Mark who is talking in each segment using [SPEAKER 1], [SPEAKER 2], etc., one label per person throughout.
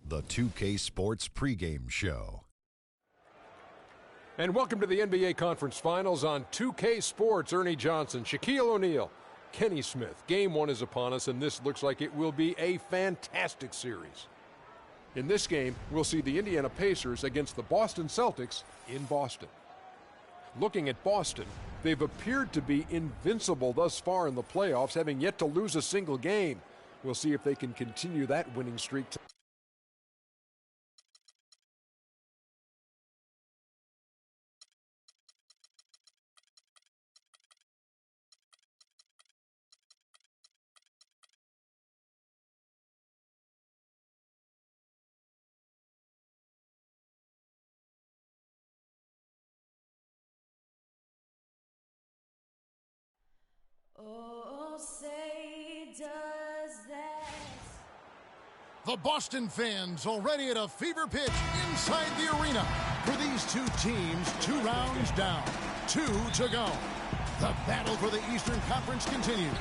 [SPEAKER 1] the 2K Sports pregame show.
[SPEAKER 2] And welcome to the NBA Conference Finals on 2K Sports. Ernie Johnson, Shaquille O'Neal, Kenny Smith. Game 1 is upon us, and this looks like it will be a fantastic series. In this game, we'll see the Indiana Pacers against the Boston Celtics in Boston. Looking at Boston, they've appeared to be invincible thus far in the playoffs, having yet to lose a single game. We'll see if they can continue that winning streak.
[SPEAKER 3] Oh, say does that.
[SPEAKER 4] The Boston fans already at a fever pitch inside the arena. For these two teams, 2 rounds down, 2 to go. The battle for the Eastern Conference continues.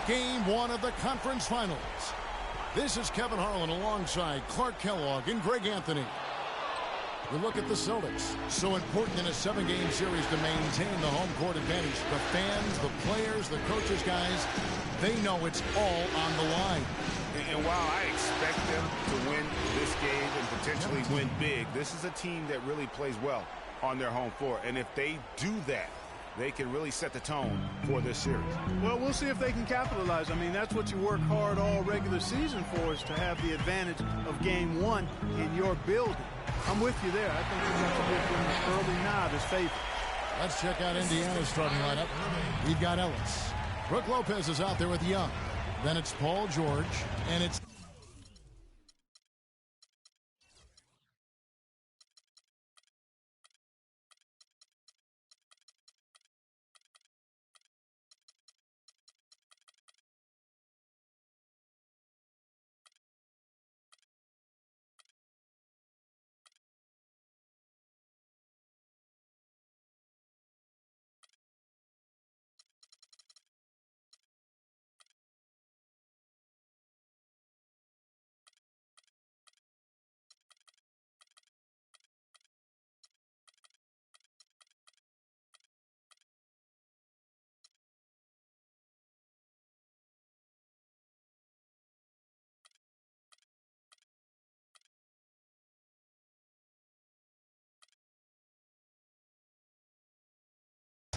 [SPEAKER 4] Game 1 of the conference finals. This is Kevin Harlan alongside Clark Kellogg and Greg Anthony. You look at the Celtics. So important in a 7-game series to maintain the home court advantage. The fans, the players, the coaches, guys, they know it's all on the line.
[SPEAKER 5] And while I expect them to win this game and potentially win big, this is a team that really plays well on their home floor. And if they do that, they can really set the tone for this series.
[SPEAKER 6] Well, we'll see if they can capitalize. I mean, that's what you work hard all regular season for, is to have the advantage of game 1 in your building. I'm with you there. I think we've got to give them early nod as favorites.
[SPEAKER 4] Let's check out Indiana's starting lineup. We've got Ellis. Brook Lopez is out there with Young. Then it's Paul George, and it's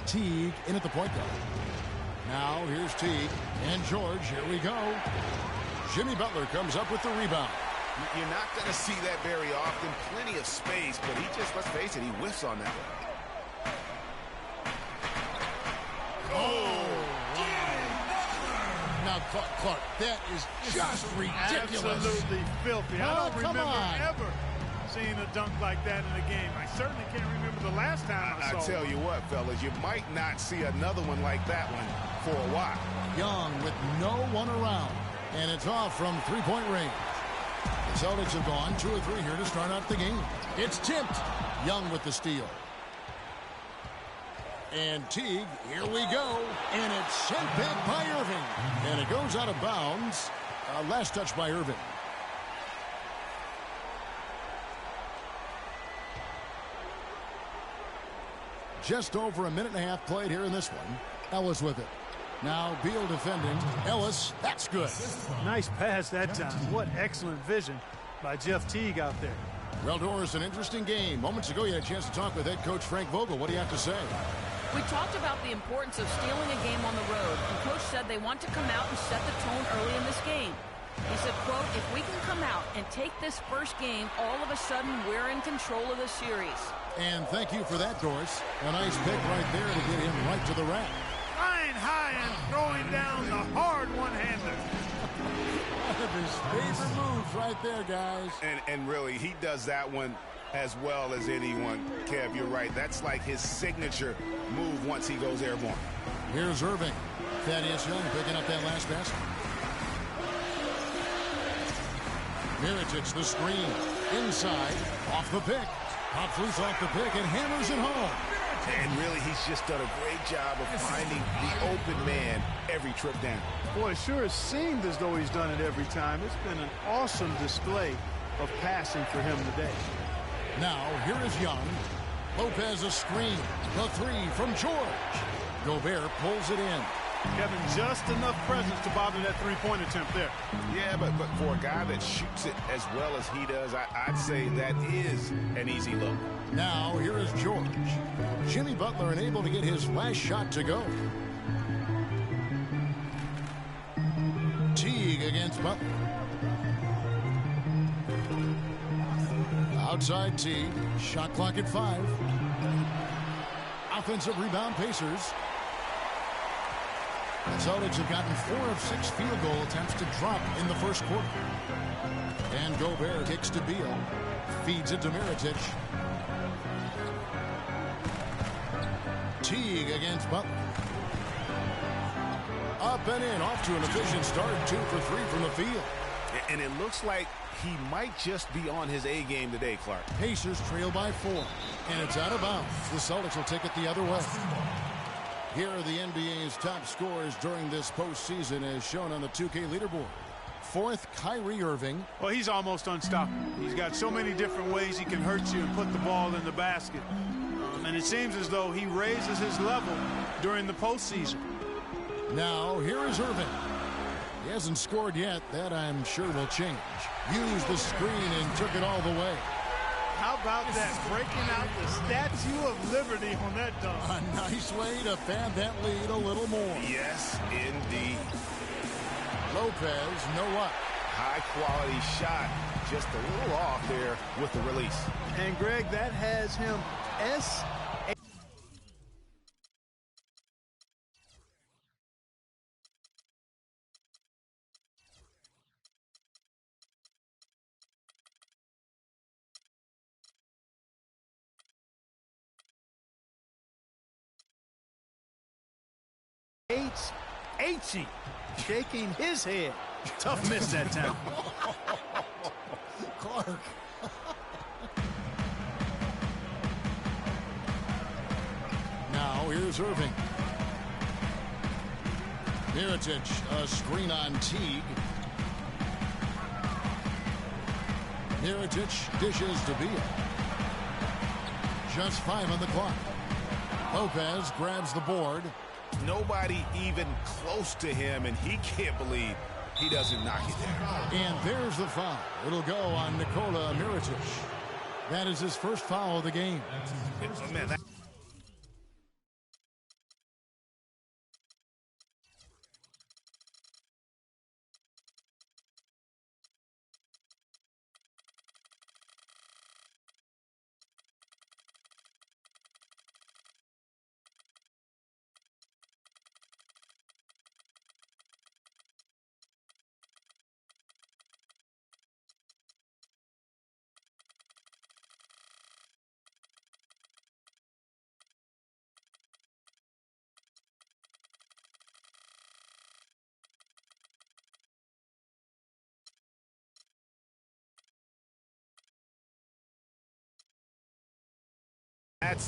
[SPEAKER 4] Teague in at the point guard. Now here's Teague and George. Here we go. Jimmy Butler comes up with the rebound.
[SPEAKER 5] You're not going to see that very often. Plenty of space, but he just, let's face it, he whiffs on that one.
[SPEAKER 4] Now, Clark, that is just ridiculous.
[SPEAKER 6] Absolutely filthy.
[SPEAKER 4] Oh,
[SPEAKER 6] I don't remember
[SPEAKER 4] on.
[SPEAKER 6] ever seeing a dunk like that in a game. I certainly can't remember the last time I saw it.
[SPEAKER 5] I tell you what, fellas, you might not see another one like that one for a while.
[SPEAKER 4] Young with no one around, and it's off from three-point range. The Celtics have gone 2 or 3 here to start out the game. It's tipped. Young with the steal. And Teague, here we go. And it's sent back by Irving. And it goes out of bounds. Last touch by Irving. Just over a minute and a half played here in this one. Ellis with it. Now Beal defending. Ellis, that's good.
[SPEAKER 6] Nice pass that time. What excellent vision by Jeff Teague out there.
[SPEAKER 4] Well, Doris, an interesting game. Moments ago, you had a chance to talk with head coach Frank Vogel. What do you have to say?
[SPEAKER 7] We talked about the importance of stealing a game on the road, and Coach said they want to come out and set the tone early in this game. He said, quote, if we can come out and take this first game, all of a sudden we're in control of the series.
[SPEAKER 4] And thank you for that, Doris. A nice pick right there to get him right to the rack.
[SPEAKER 6] Flying high and throwing down the hard one-hander.
[SPEAKER 4] One of his favorite moves right there, guys.
[SPEAKER 5] And really, he does that one as well as anyone. Kev, you're right. That's like his signature move once he goes airborne.
[SPEAKER 4] Here's Irving. Thaddeus Young picking up that last basket. Miritich, the screen. Inside, off the pick. Pops loose off the pick and hammers it home.
[SPEAKER 5] And really, he's just done a great job of finding the open man every trip down.
[SPEAKER 6] Boy, it sure has seemed as though he's done it every time. It's been an awesome display of passing for him today.
[SPEAKER 4] Now, here is Young. Lopez a screen. The three from George. Gobert pulls it in.
[SPEAKER 6] Kevin, just enough presence to bother that three-point attempt there.
[SPEAKER 5] Yeah, but for a guy that shoots it as well as he does, I'd say that is an easy look.
[SPEAKER 4] Now, here is George. Jimmy Butler unable to get his last shot to go. Teague against Butler. Outside Teague. Shot clock at 5. Offensive rebound, Pacers. The Celtics have gotten 4 of 6 field goal attempts to drop in the first quarter. And Gobert kicks to Beal. Feeds it to Mirotic. Teague against Butler. Up and in, off to an efficient start. 2 for 3 from the field.
[SPEAKER 5] And it looks like he might just be on his A game today, Clark.
[SPEAKER 4] Pacers trail by 4. And it's out of bounds. The Celtics will take it the other way. Here are the NBA's top scorers during this postseason as shown on the 2K leaderboard. 4th, Kyrie Irving.
[SPEAKER 6] Well, he's almost unstoppable. He's got so many different ways he can hurt you and put the ball in the basket. And it seems as though he raises his level during the postseason.
[SPEAKER 4] Now, here is Irving. He hasn't scored yet. That, I'm sure, will change. Used the screen and took it all the way.
[SPEAKER 6] How about that? Breaking out the Statue of Liberty on that dunk.
[SPEAKER 4] A nice way to pad that lead a little more.
[SPEAKER 5] Yes, indeed.
[SPEAKER 4] Lopez, no what?
[SPEAKER 5] High quality shot. Just a little off there with the release.
[SPEAKER 6] And, Greg, that has him H-E shaking his head. Tough miss that time.
[SPEAKER 4] Clark. Now here's Irving. Mirotic, a screen on Teague. Mirotic dishes to Beal. Just 5 on the clock. Lopez grabs the board.
[SPEAKER 5] Nobody even close to him, and he can't believe he doesn't knock it down.
[SPEAKER 4] And there's the foul. It'll go on Nikola Mirotic. That is his first foul of the game.
[SPEAKER 5] Man,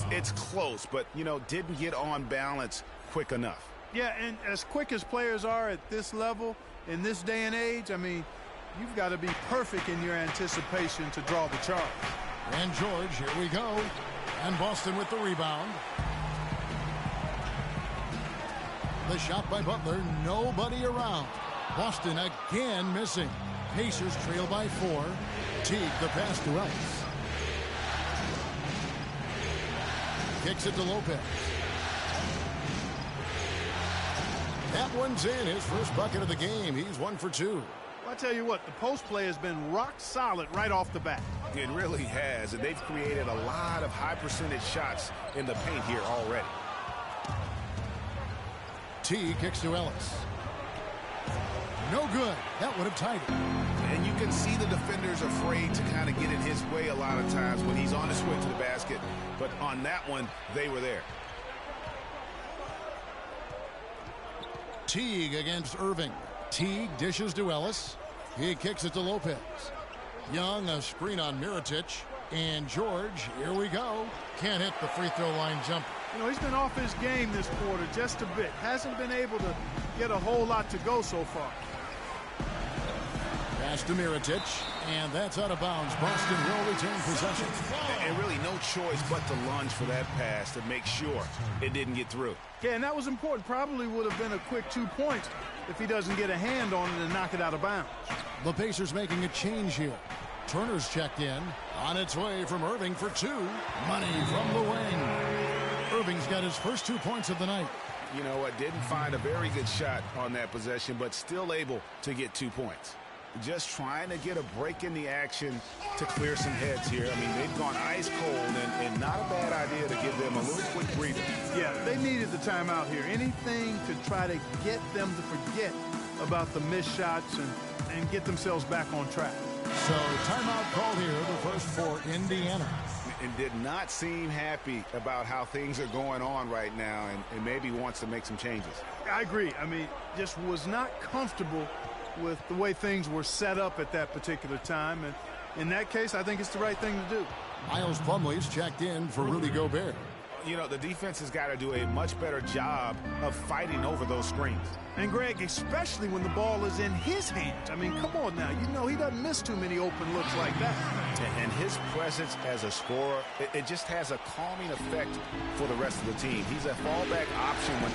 [SPEAKER 5] it's close, but, you know, didn't get on balance quick enough.
[SPEAKER 6] Yeah, and as quick as players are at this level, in this day and age, I mean, you've got to be perfect in your anticipation to draw the charge.
[SPEAKER 4] And George, here we go. And Boston with the rebound. The shot by Butler, nobody around. Boston again missing. Pacers trail by 4. Teague the pass to Ellis. Kicks it to Lopez. That one's in, his first bucket of the game. He's 1 for 2.
[SPEAKER 6] Well, I tell you what, the post play has been rock solid right off the bat.
[SPEAKER 5] It really has, and they've created a lot of high percentage shots in the paint here already.
[SPEAKER 4] T kicks to Ellis. No good. That would have tied it.
[SPEAKER 5] And you can see the defenders afraid to kind of get in his way a lot of times when he's on his way to the basket. But on that one, they were there.
[SPEAKER 4] Teague against Irving. Teague dishes to Ellis. He kicks it to Lopez. Young, a screen on Mirotic. And George, here we go. Can't hit the free throw line jumper.
[SPEAKER 6] You know, he's been off his game this quarter just a bit. Hasn't been able to get a whole lot to go so far.
[SPEAKER 4] Pass to Mirotic, and that's out of bounds. Boston will retain possession.
[SPEAKER 5] And really no choice but to lunge for that pass to make sure it didn't get through.
[SPEAKER 6] Yeah, and that was important. Probably would have been a quick 2 points if he doesn't get a hand on it and knock it out of bounds.
[SPEAKER 4] The Pacers making a change here. Turner's checked in. On its way from Irving for 2. Money from the wing. Irving's got his first 2 points of the night.
[SPEAKER 5] You know what? Didn't find a very good shot on that possession, but still able to get 2 points. Just trying to get a break in the action to clear some heads here. I mean, they've gone ice cold, and not a bad idea to give them a little quick breather.
[SPEAKER 6] Yeah, they needed the timeout here. Anything to try to get them to forget about the missed shots and get themselves back on track.
[SPEAKER 4] So timeout called here, the first for Indiana.
[SPEAKER 5] And did not seem happy about how things are going on right now, and maybe wants to make some changes.
[SPEAKER 6] I agree. I mean, just was not comfortable with the way things were set up at that particular time. And in that case, I think it's the right thing to do.
[SPEAKER 4] Miles Plumlee's checked in for Rudy Gobert.
[SPEAKER 5] You know, the defense has got to do a much better job of fighting over those screens.
[SPEAKER 6] And, Greg, especially when the ball is in his hands. I mean, come on now. You know he doesn't miss too many open looks like that.
[SPEAKER 5] And his presence as a scorer, it just has a calming effect for the rest of the team. He's a fallback option when...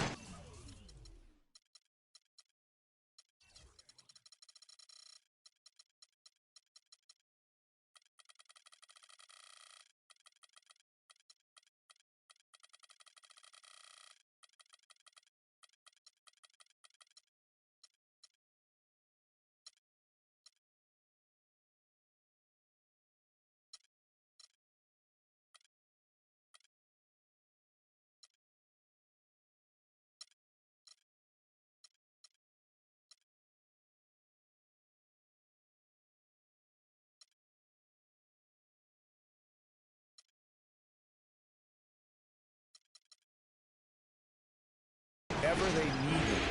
[SPEAKER 5] Whatever they needed.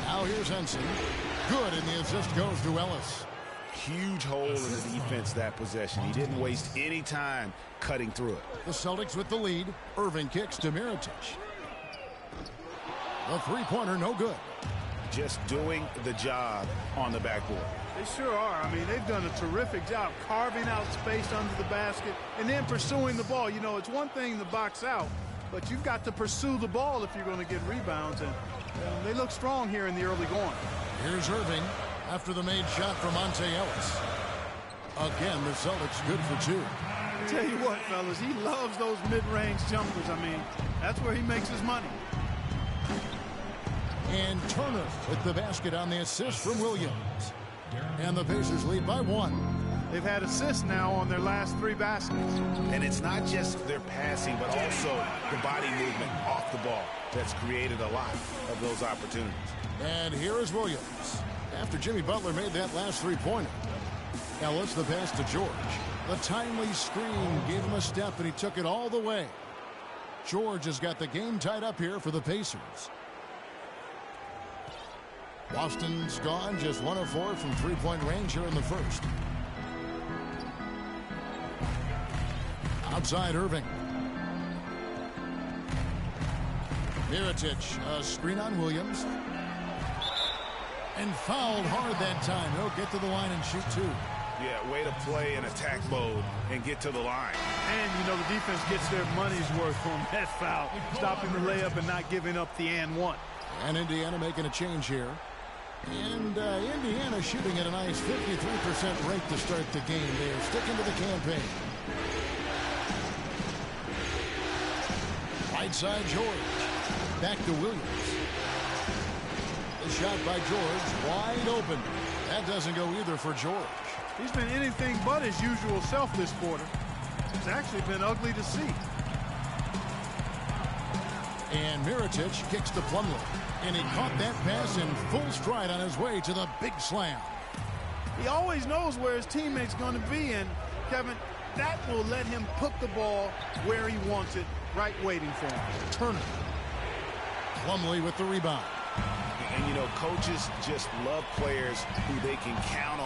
[SPEAKER 4] Now here's Henson. Good, and the assist goes to Ellis.
[SPEAKER 5] Huge hole in the defense that possession. He didn't waste any time cutting through it.
[SPEAKER 4] The Celtics with the lead. Irving kicks to Mirotic. The three-pointer, no good.
[SPEAKER 5] Just doing the job on the backboard.
[SPEAKER 6] They sure are. I mean, they've done a terrific job carving out space under the basket and then pursuing the ball. You know, it's one thing to box out, but you've got to pursue the ball if you're going to get rebounds, and they look strong here in the early going.
[SPEAKER 4] Here's Irving after the made shot from Monte Ellis. Again, the Celtics good for two.
[SPEAKER 6] I tell you what, fellas, he loves those mid-range jumpers. I mean, that's where he makes his money.
[SPEAKER 4] And Turner with the basket on the assist from Williams. And the Pacers lead by one.
[SPEAKER 6] They've had assists now on their last three baskets.
[SPEAKER 5] And it's not just their passing, but also the body movement off the ball that's created a lot of those opportunities.
[SPEAKER 4] And here is Williams. After Jimmy Butler made that last three-pointer. Ellis, the pass to George. The timely screen gave him a step, and he took it all the way. George has got the game tied up here for the Pacers. Boston's gone, just 1 of 4 from three-point range here in the first. Outside Irving. Mirotic, a screen on Williams. And fouled hard that time. He'll get to the line and shoot two.
[SPEAKER 5] Yeah, way to play in attack mode and get to the line.
[SPEAKER 6] And, you know, the defense gets their money's worth on that foul. Stopping the layup and not giving up the and one.
[SPEAKER 4] And Indiana making a change here. And Indiana shooting at a nice 53% rate to start the game. They are sticking to the campaign. Right side George. Back to Williams. The shot by George wide open. That doesn't go either for George.
[SPEAKER 6] He's been anything but his usual self this quarter. It's actually been ugly to see.
[SPEAKER 4] And Mirotic kicks to Plumlee. And he caught that pass in full stride on his way to the big slam.
[SPEAKER 6] He always knows where his teammate's going to be, and Kevin, that will let him put the ball where he wants it, right waiting for him.
[SPEAKER 4] Turner. Plumlee with the rebound.
[SPEAKER 5] And, you know, coaches just love players who they can count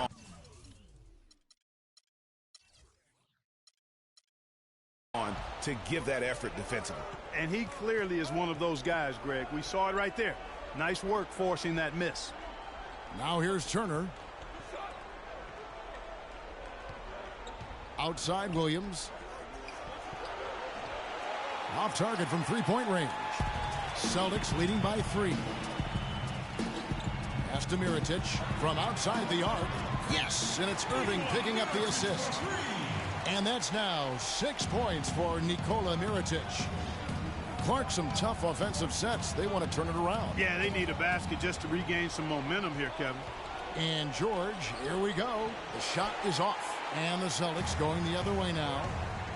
[SPEAKER 5] on to give that effort defensively.
[SPEAKER 6] And he clearly is one of those guys, Greg. We saw it right there. Nice work forcing that miss.
[SPEAKER 4] Now here's Turner. outside Williams. Off target from three-point range. Celtics leading by 3. Pass to Mirotic from outside the arc. Yes, and it's Irving picking up the assist. And that's now 6 points for Nikola Mirotic. Clark, some tough offensive sets. They want to turn it around.
[SPEAKER 6] Yeah, they need a basket just to regain some momentum here, Kevin.
[SPEAKER 4] And George, here we go. The shot is off. And the Celtics going the other way now.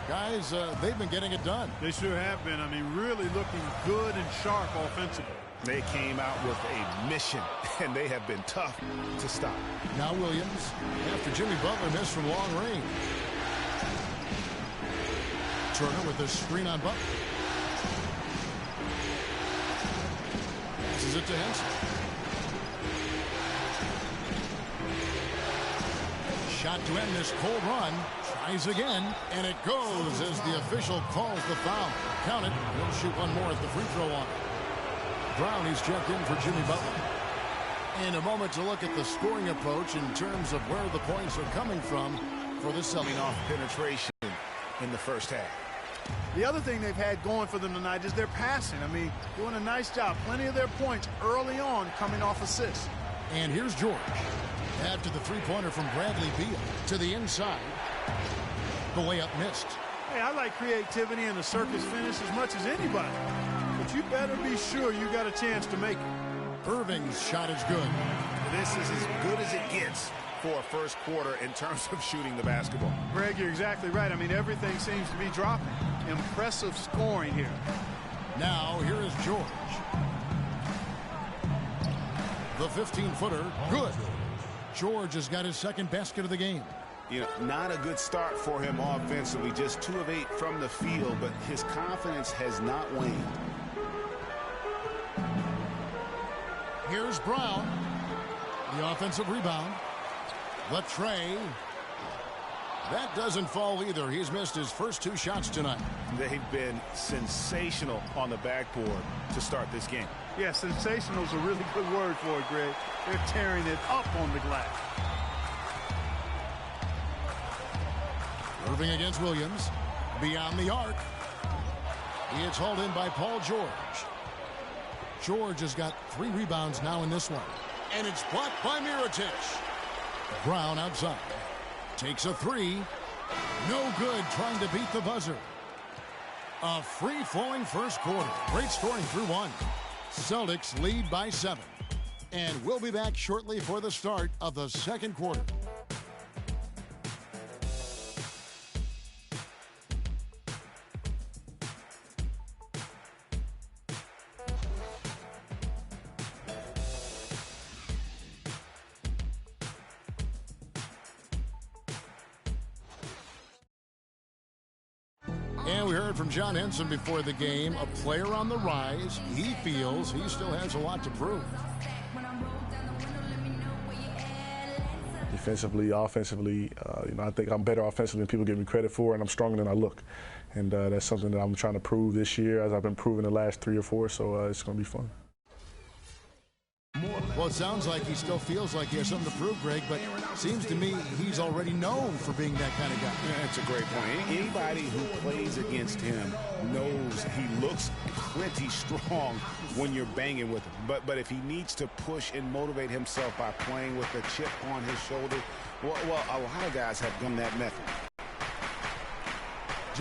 [SPEAKER 4] Guys, they've been getting it done.
[SPEAKER 6] They sure have been. I mean, really looking good and sharp offensively.
[SPEAKER 5] They came out with a mission, and they have been tough to stop.
[SPEAKER 4] Now Williams, after Jimmy Butler missed from long range. Turner with the screen on Butler. Passes it to Henson. Shot to end this cold run. Tries again, and it goes as the official calls the foul. Count it. He'll shoot one more at the free throw line. Brown, he's checked in for Jimmy Butler. In a moment to look at the scoring approach in terms of where the points are coming from for the Celtics.
[SPEAKER 5] Off penetration in the first half.
[SPEAKER 6] The other thing they've had going for them tonight is their passing. I mean, doing a nice job. Plenty of their points early on coming off assists.
[SPEAKER 4] And here's George. After the three-pointer from Bradley Beal to the inside. The layup missed.
[SPEAKER 6] Hey, I like creativity and the circus finish as much as anybody. But you better be sure you got a chance to make it.
[SPEAKER 4] Irving's shot is good.
[SPEAKER 5] This is as good as it gets for a first quarter in terms of shooting the basketball.
[SPEAKER 6] Greg, you're exactly right. I mean, everything seems to be dropping. Impressive scoring here.
[SPEAKER 4] Now, here is George. The 15-footer, good. George has got his second basket of the game.
[SPEAKER 5] You know, not a good start for him offensively. Just 2 of 8 from the field, but his confidence has not waned.
[SPEAKER 4] Here's Brown. The offensive rebound. The tray. That doesn't fall either. He's missed his first 2 shots tonight.
[SPEAKER 5] They've been sensational on the backboard to start this game.
[SPEAKER 6] Yeah, sensational is a really good word for it, Greg. They're tearing it up on the glass.
[SPEAKER 4] Irving against Williams. Beyond the arc. It's hauled in by Paul George. George has got 3 rebounds now in this one. And it's blocked by Mirotic. Brown outside. Takes a 3. No good, trying to beat the buzzer. A free-flowing first quarter. Great scoring through 1. Celtics lead by 7. And we'll be back shortly for the start of the second quarter. And we heard from John Henson before the game, a player on the rise. He feels he still has a lot to prove.
[SPEAKER 8] Defensively, offensively, I think I'm better offensively than people give me credit for, and I'm stronger than I look. And that's something that I'm trying to prove this year, as I've been proving the last 3 or 4, so it's going to be fun.
[SPEAKER 4] Well, it sounds like he still feels like he has something to prove, Greg, but seems to me he's already known for being that kind of guy.
[SPEAKER 5] Yeah, that's a great point. Anybody who plays against him knows he looks pretty strong when you're banging with him. But if he needs to push and motivate himself by playing with a chip on his shoulder, well, a lot of guys have done that method.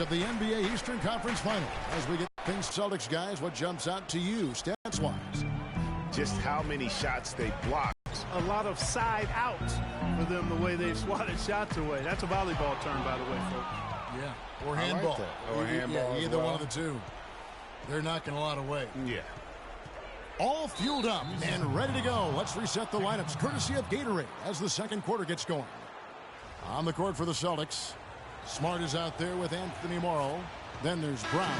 [SPEAKER 4] Of the NBA Eastern Conference Final. As we get things Celtics, guys, what jumps out to you, stats-wise?
[SPEAKER 5] Just how many shots they blocked.
[SPEAKER 6] A lot of side outs for them, the way they've swatted shots away. That's a volleyball term, by the way, folks.
[SPEAKER 4] Yeah, or handball.
[SPEAKER 5] Like or handball.
[SPEAKER 4] Yeah, either one of the two. They're knocking a lot away.
[SPEAKER 5] Yeah.
[SPEAKER 4] All fueled up and ready to go. Let's reset the lineups, courtesy of Gatorade, as the second quarter gets going. On the court for the Celtics, Smart is out there with Anthony Morrow. Then there's Brown.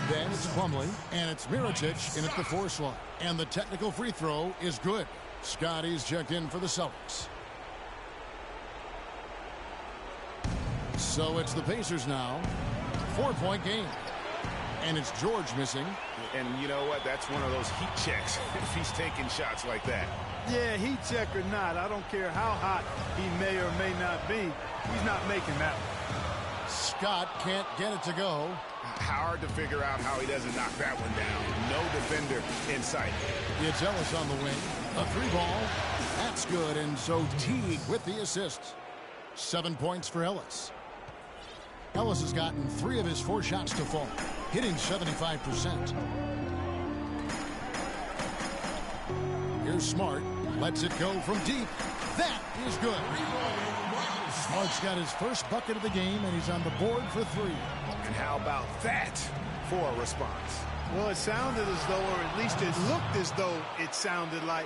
[SPEAKER 4] Then it's Plumlee. And it's Mirotic in at the 4 slot. And the technical free throw is good. Scotty's checked in for the Celtics. So it's the Pacers now. 4-point game. And it's George missing.
[SPEAKER 5] And you know what? That's one of those heat checks if he's taking shots like that.
[SPEAKER 6] Yeah, heat check or not, I don't care how hot he may or may not be. He's not making that one.
[SPEAKER 4] Scott can't get it to go.
[SPEAKER 5] Hard to figure out how he doesn't knock that one down. No defender in sight.
[SPEAKER 4] It's Ellis on the wing. A 3-ball. That's good, and so Teague with the assist. 7 points for Ellis. Ellis has gotten 3 of his 4 shots to fall, hitting 75%. Here's Smart. Lets it go from deep. That is good. Smart's got his first bucket of the game, and he's on the board for 3.
[SPEAKER 5] And how about that for a response?
[SPEAKER 6] Well, it sounded as though, or at least it looked as though it sounded like,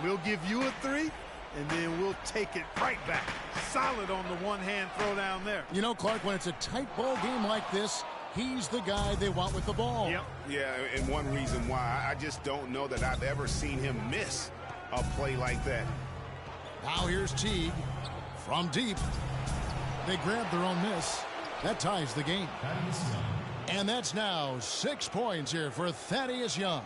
[SPEAKER 6] we'll give you a 3, and then we'll take it right back. Solid on the one-hand throw down there.
[SPEAKER 4] You know, Clark, when it's a tight ball game like this, he's the guy they want with the ball.
[SPEAKER 6] Yep.
[SPEAKER 5] Yeah, and one reason why, I just don't know that I've ever seen him miss a play like that.
[SPEAKER 4] Now here's Teague from deep. They grab their own miss. That ties the game. And that's now 6 points here for Thaddeus Young.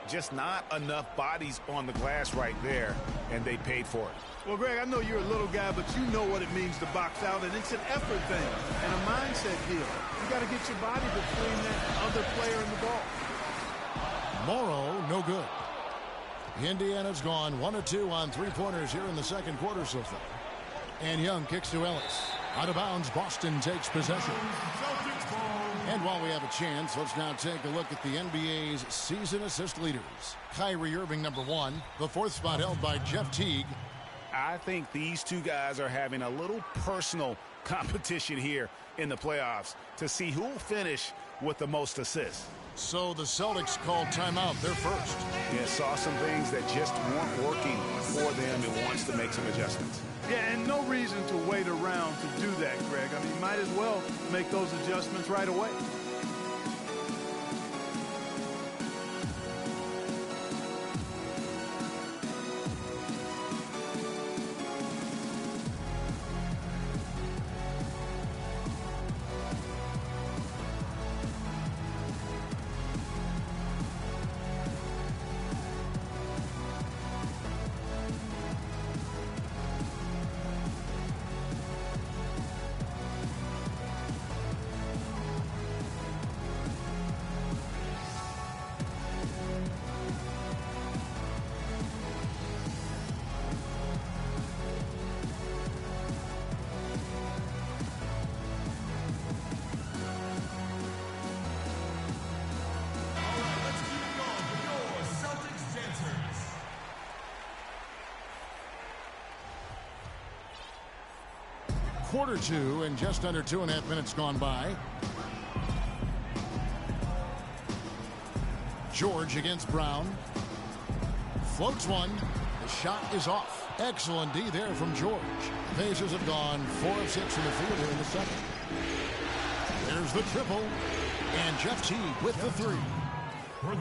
[SPEAKER 5] Just not enough bodies on the glass right there, and they paid for it.
[SPEAKER 6] Well, Greg, I know you're a little guy, but you know what it means to box out, and it's an effort thing and a mindset deal. You got to get your body between that other player and the ball.
[SPEAKER 4] Morrow, no good. Indiana's gone 1 of 2 on 3-pointers here in the second quarter so far. And Young kicks to Ellis. Out of bounds, Boston takes possession. And while we have a chance, let's now take a look at the NBA's season assist leaders. Kyrie Irving, number 1. The 4th spot held by Jeff Teague.
[SPEAKER 5] I think these two guys are having a little personal competition here in the playoffs to see who will finish with the most assists.
[SPEAKER 4] So the Celtics called timeout. They're first.
[SPEAKER 5] Yeah, saw some things that just weren't working for them and wants to make some adjustments.
[SPEAKER 6] Yeah, and no reason to wait around to do that, Greg. I mean, you might as well make those adjustments right away.
[SPEAKER 4] Quarter 2 and just under 2.5 minutes gone by. George against Brown. Floats one. The shot is off. Excellent D there from George. The Pacers have gone 4 of 6 from the field here in the second. There's the triple. And Jeff Teague with the 3.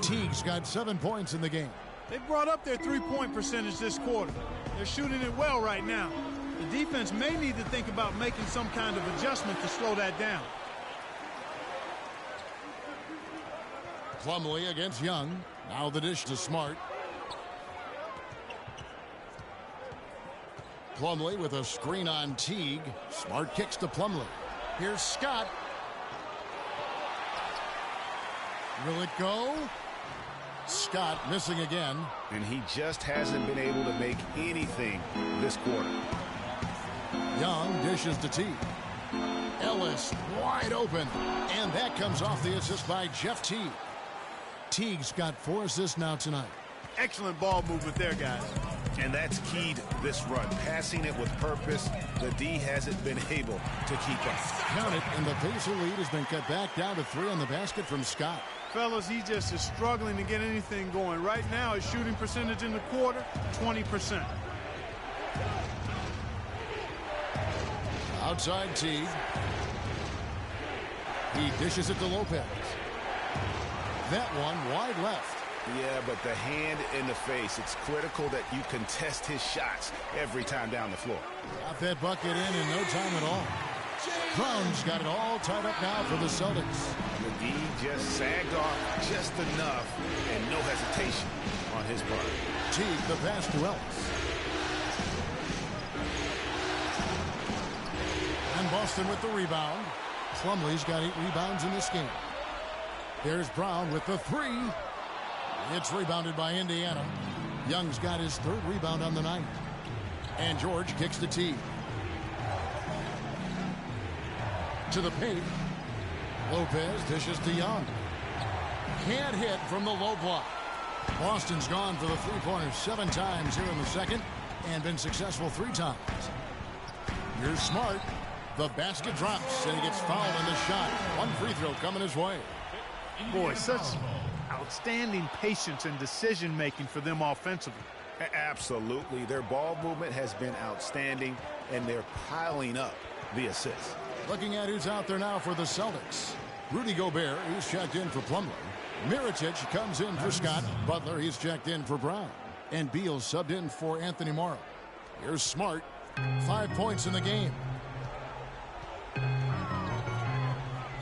[SPEAKER 4] Teague's got 7 points in the game.
[SPEAKER 6] They brought up their three-point percentage this quarter. They're shooting it well right now. The defense may need to think about making some kind of adjustment to slow that down.
[SPEAKER 4] Plumlee against Young. Now the dish to Smart. Plumlee with a screen on Teague. Smart kicks to Plumlee. Here's Scott. Will it go? Scott missing again.
[SPEAKER 5] And he just hasn't been able to make anything this quarter.
[SPEAKER 4] Young dishes to Teague. Ellis wide open. And that comes off the assist by Jeff Teague. Teague's got 4 assists now tonight.
[SPEAKER 6] Excellent ball movement there, guys.
[SPEAKER 5] And that's keyed this run. Passing it with purpose. The D hasn't been able to keep up.
[SPEAKER 4] Count it, and the Pacer lead has been cut back down to 3 on the basket from Scott.
[SPEAKER 6] Fellas, he just is struggling to get anything going. Right now, his shooting percentage in the quarter, 20%.
[SPEAKER 4] Outside Teague. He dishes it to Lopez. That one wide left.
[SPEAKER 5] Yeah, but the hand in the face, it's critical that you contest his shots every time down the floor.
[SPEAKER 4] Got that bucket in no time at all. Brown's got it all tied up now for the Celtics.
[SPEAKER 5] The D just sagged off just enough and no hesitation on his part.
[SPEAKER 4] Teague the pass to Ellis. And Boston with the rebound. Plumlee's got 8 rebounds in this game. There's Brown with the 3. It's rebounded by Indiana. Young's got his 3rd rebound on the night. And George kicks the tee. To the paint. Lopez dishes to Young. Can't hit from the low block. Boston's gone for the three-pointer 7 times here in the second and been successful 3 times. Here's Smart. The basket drops and he gets fouled on the shot. 1 free throw coming his way.
[SPEAKER 6] Boy, such outstanding patience and decision-making for them offensively.
[SPEAKER 5] Absolutely. Their ball movement has been outstanding, and they're piling up the assists.
[SPEAKER 4] Looking at who's out there now for the Celtics. Rudy Gobert, he's checked in for Plumlee. Mirotic comes in for Scott. Butler, he's checked in for Brown. And Beal subbed in for Anthony Morrow. Here's Smart. 5 points in the game.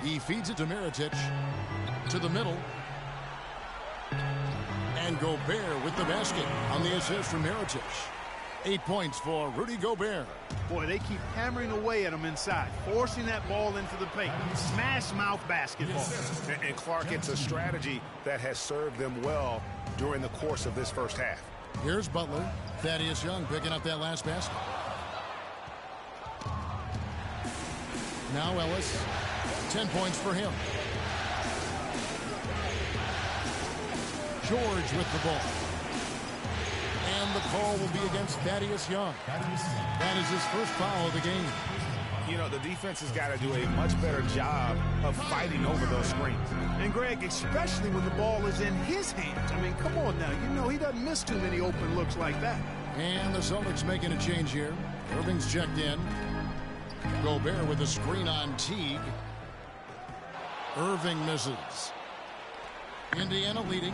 [SPEAKER 4] He feeds it to Mirotic. To the middle. And Gobert with the basket on the assist from Mirotic. 8 points for Rudy Gobert.
[SPEAKER 6] Boy, they keep hammering away at him inside, forcing that ball into the paint. Smash mouth basketball.
[SPEAKER 5] And Clark, it's a strategy that has served them well during the course of this first half.
[SPEAKER 4] Here's Butler. Thaddeus Young picking up that last basket. Now Ellis. 10 points for him. George with the ball. And the call will be against Thaddeus Young. That is his first foul of the game.
[SPEAKER 5] You know, the defense has got to do a much better job of fighting over those screens.
[SPEAKER 6] And Greg, especially when the ball is in his hands. I mean, come on now. You know he doesn't miss too many open looks like that.
[SPEAKER 4] And the Celtics making a change here. Irving's checked in. Gobert with a screen on Teague. Irving misses. Indiana leading.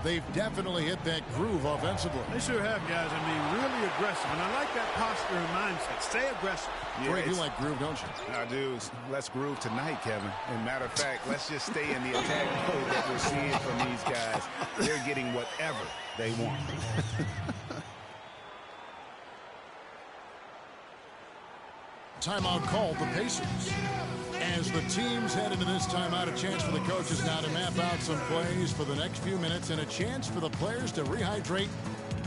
[SPEAKER 4] They've definitely hit that groove offensively.
[SPEAKER 6] They sure have, guys. I mean, really aggressive. And I like that posture and mindset. Stay aggressive.
[SPEAKER 5] Yeah,
[SPEAKER 4] Greg, you like groove, don't you?
[SPEAKER 5] I do. Let's groove tonight, Kevin. And matter of fact, let's just stay in the attack mode that we're seeing from these guys. They're getting whatever they want.
[SPEAKER 4] Timeout called the Pacers. As the teams head into this timeout, a chance for the coaches now to map out some plays for the next few minutes and a chance for the players to rehydrate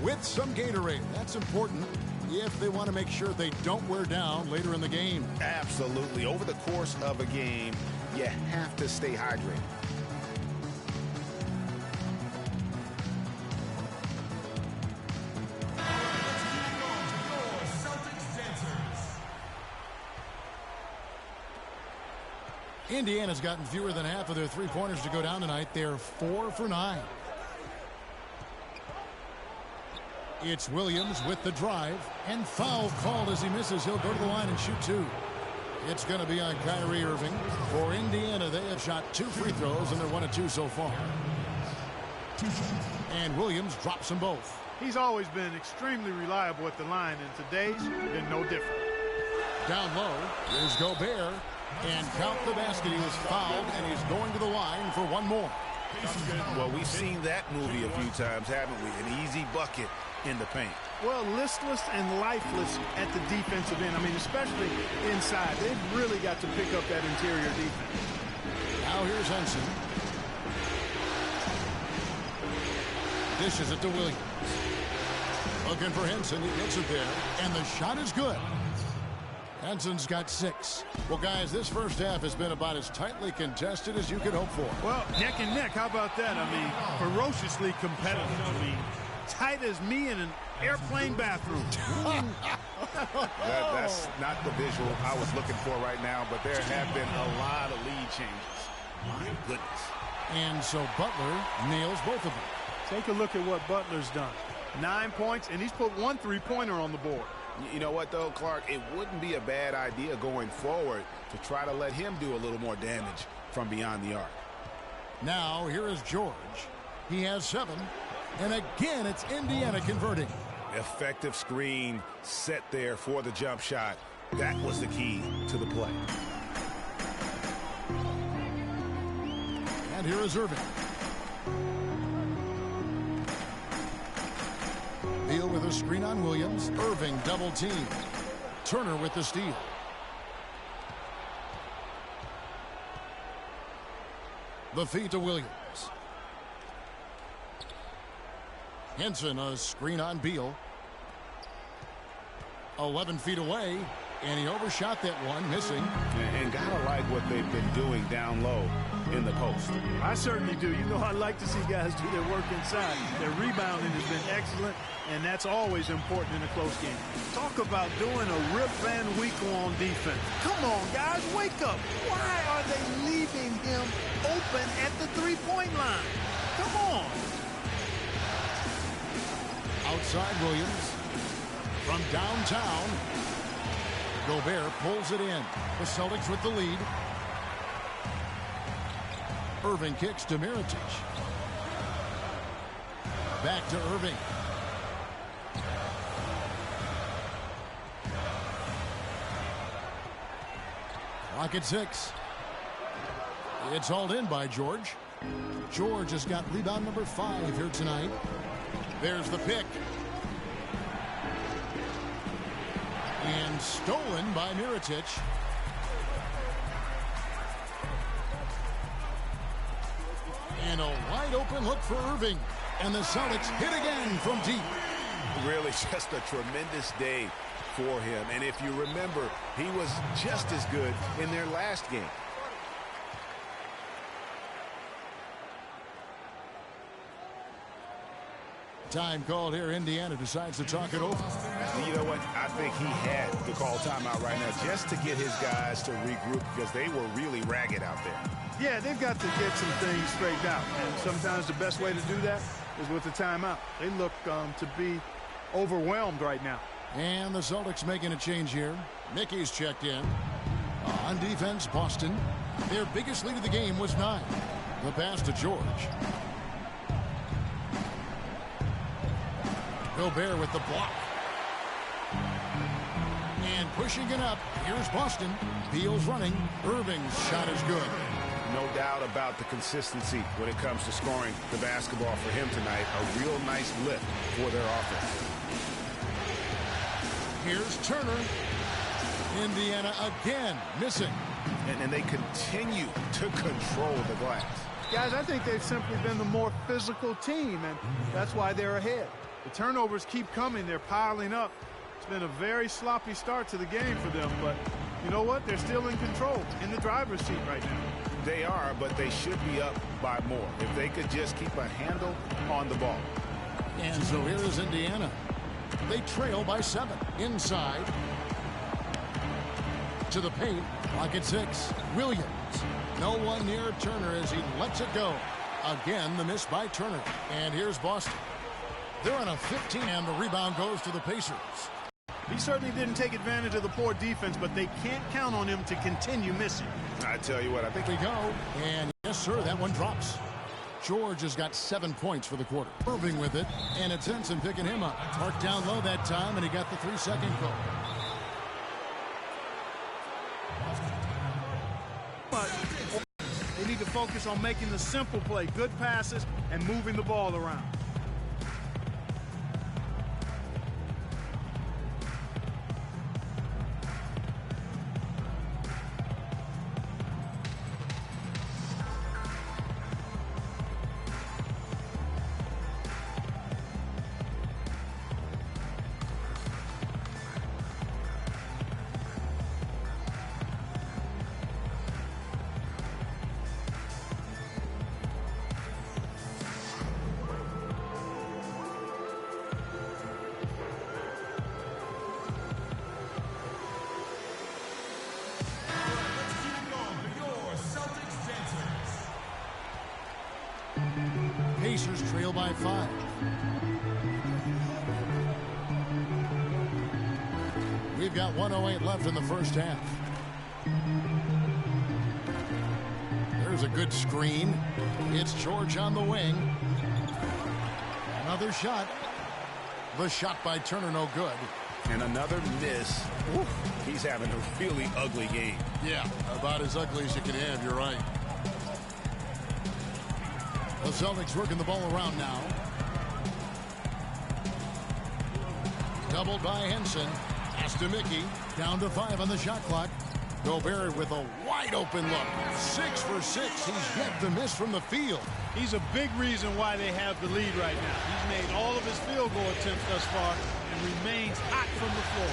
[SPEAKER 4] with some Gatorade. That's important if they want to make sure they don't wear down later in the game.
[SPEAKER 5] Absolutely. Over the course of a game, you have to stay hydrated.
[SPEAKER 4] Indiana's gotten fewer than half of their three-pointers to go down tonight. They're 4 for 9. It's Williams with the drive. And foul called as he misses. He'll go to the line and shoot 2. It's going to be on Kyrie Irving. For Indiana, they have shot 2 free throws, and they're 1 of 2 so far. And Williams drops them both.
[SPEAKER 6] He's always been extremely reliable at the line, and today's been no different.
[SPEAKER 4] Down low, here's Gobert. And count the basket. He was fouled, and he's going to the line for 1 more.
[SPEAKER 5] Well, we've seen that movie a few times, haven't we? An easy bucket in the paint.
[SPEAKER 6] Well, listless and lifeless at the defensive end. I mean, especially inside. They've really got to pick up that interior defense.
[SPEAKER 4] Now here's Henson. Dishes it to Williams. Looking for Henson. He gets it there. And the shot is good. Henson's got 6. Well, guys, this first half has been about as tightly contested as you could hope for.
[SPEAKER 6] Well, neck and neck. How about that? I mean, ferociously competitive. I mean, tight as me in an airplane bathroom.
[SPEAKER 5] That's not the visual I was looking for right now, but there have been a lot of lead changes. My goodness.
[SPEAKER 4] And so Butler nails both of them.
[SPEAKER 6] Take a look at what Butler's done. 9 points, and he's put 1 3-pointer on the board.
[SPEAKER 5] You know what, though, Clark? It wouldn't be a bad idea going forward to try to let him do a little more damage from beyond the arc.
[SPEAKER 4] Now, here is George. He has 7. And again, it's Indiana converting.
[SPEAKER 5] Effective screen set there for the jump shot. That was the key to the play.
[SPEAKER 4] And here is Irving. Beal with a screen on Williams. Irving double team. Turner with the steal. The feed to Williams. Henson, a screen on Beal. 11 feet away, and he overshot that one, missing.
[SPEAKER 5] And gotta like what they've been doing down low in the post.
[SPEAKER 6] I certainly do. You know, I like to see guys do their work inside. Their rebounding has been excellent, and that's always important in a close game. Talk about doing a Rip Van Winkle on defense. Come on, guys, wake up. Why are they leaving him open at the three-point line? Come on.
[SPEAKER 4] Outside Williams. From downtown, Gobert pulls it in. The Celtics with the lead. Irving kicks to Mirotic. Back to Irving. Clock at 6. It's hauled in by George. George has got rebound number 5 here tonight. There's the pick. And stolen by Mirotic. And a wide open look for Irving. And the Celtics hit again from deep.
[SPEAKER 5] Really just a tremendous day for him. And if you remember, he was just as good in their last game.
[SPEAKER 4] Time called here. Indiana decides to talk it over.
[SPEAKER 5] You know what? I think he had to call timeout right now just to get his guys to regroup because they were really ragged out there.
[SPEAKER 6] Yeah, they've got to get some things straightened out. And sometimes the best way to do that is with the timeout. They look to be overwhelmed right now.
[SPEAKER 4] And the Celtics making a change here. Mickey's checked in. On defense, Boston. Their biggest lead of the game was 9. The pass to George. Gobert with the block. And pushing it up. Here's Boston. Beal's running. Irving's shot is good.
[SPEAKER 5] No doubt about the consistency when it comes to scoring the basketball for him tonight. A real nice lift for their offense.
[SPEAKER 4] Here's Turner. Indiana again missing.
[SPEAKER 5] And they continue to control the glass.
[SPEAKER 6] Guys, I think they've simply been the more physical team, and that's why they're ahead. The turnovers keep coming. They're piling up. It's been a very sloppy start to the game for them, but you know what? They're still in control, in the driver's seat right now.
[SPEAKER 5] They are, but they should be up by more. If they could just keep a handle on the ball.
[SPEAKER 4] And so here is Indiana. They trail by 7. Inside. To the paint. Clock at 6. Williams. No one near Turner as he lets it go. Again, the miss by Turner. And here's Boston. They're on a 15, and the rebound goes to the Pacers.
[SPEAKER 6] He certainly didn't take advantage of the poor defense, but they can't count on him to continue missing.
[SPEAKER 5] I tell you what, I think
[SPEAKER 4] we go. And yes, sir, that one drops. George has got 7 points for the quarter. Irving with it, and it's Henson picking him up. Marked down low that time, and he got the 3-second goal.
[SPEAKER 6] But they need to focus on making the simple play, good passes, and moving the ball around.
[SPEAKER 4] Pacers trail by 5. We've got 1:08 left in the first half. There's a good screen. It's George on the wing. Another shot. The shot by Turner, no good.
[SPEAKER 5] And another miss. Oof. He's having a really ugly game.
[SPEAKER 4] Yeah, about as ugly as you can have, you're right. The Celtics working the ball around now. Doubled by Henson. Pass to Mickey. Down to 5 on the shot clock. Gobert with a wide open look. 6 for 6. He's yet to miss from the field.
[SPEAKER 6] He's a big reason why they have the lead right now. He's made all of his field goal attempts thus far and remains hot from the floor.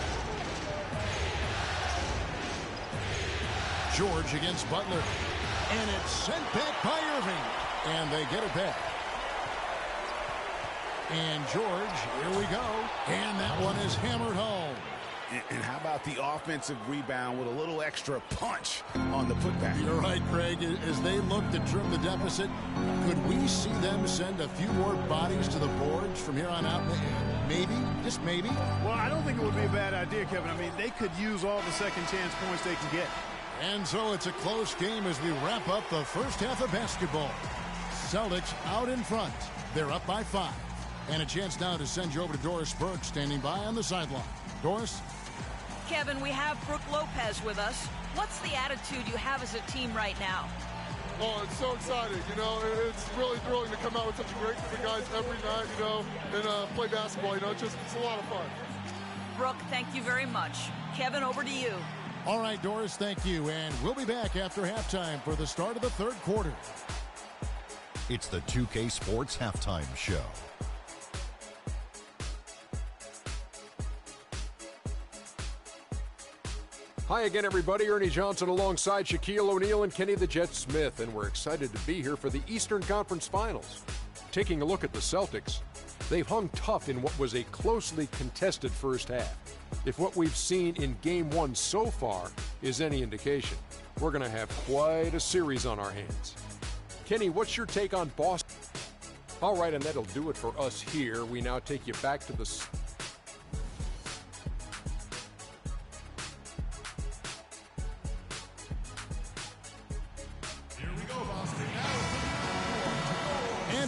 [SPEAKER 4] George against Butler. And it's sent back by Irving. And they get it back. And George, here we go. And that one is hammered home.
[SPEAKER 5] And how about the offensive rebound with a little extra punch on the putback?
[SPEAKER 4] You're right, Craig. As they look to trim the deficit, could we see them send a few more bodies to the boards from here on out? Maybe, just maybe.
[SPEAKER 6] Well, I don't think it would be a bad idea, Kevin. I mean, they could use all the second chance points they can get.
[SPEAKER 4] And so it's a close game as we wrap up the first half of basketball. Celtics out in front. They're up by 5. And a chance now to send you over to Doris Burke standing by on the sideline. Doris?
[SPEAKER 7] Kevin, we have Brooke Lopez with us. What's the attitude you have as a team right now?
[SPEAKER 9] Oh, it's so exciting. You know, it's really thrilling to come out with such a great group of guys every night, you know, and play basketball. You know, it's a lot of fun.
[SPEAKER 7] Brooke, thank you very much. Kevin, over to you.
[SPEAKER 4] All right, Doris, thank you. And we'll be back after halftime for the start of the third quarter.
[SPEAKER 1] It's the 2K Sports Halftime Show.
[SPEAKER 2] Hi again, everybody. Ernie Johnson alongside Shaquille O'Neal and Kenny the Jet Smith, and we're excited to be here for the Eastern Conference Finals. Taking a look at the Celtics, they've hung tough in what was a closely contested first half. If what we've seen in Game 1 so far is any indication, we're going to have quite a series on our hands. Kenny, what's your take on Boston? All right, and that'll do it for us here. We now take you back to the...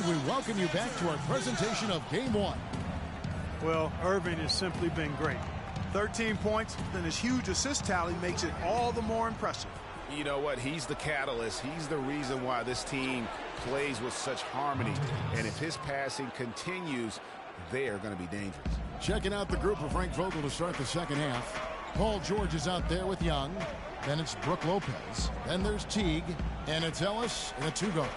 [SPEAKER 4] We welcome you back to our presentation of Game 1.
[SPEAKER 6] Well, Irving has simply been great. 13 points, then his huge assist tally makes it all the more impressive.
[SPEAKER 5] You know what? He's the catalyst. He's the reason why this team plays with such harmony. And if his passing continues, they are going to be dangerous.
[SPEAKER 4] Checking out the group of Frank Vogel to start the second half. Paul George is out there with Young. Then it's Brooke Lopez. Then there's Teague. And it's Ellis in a 2-guard.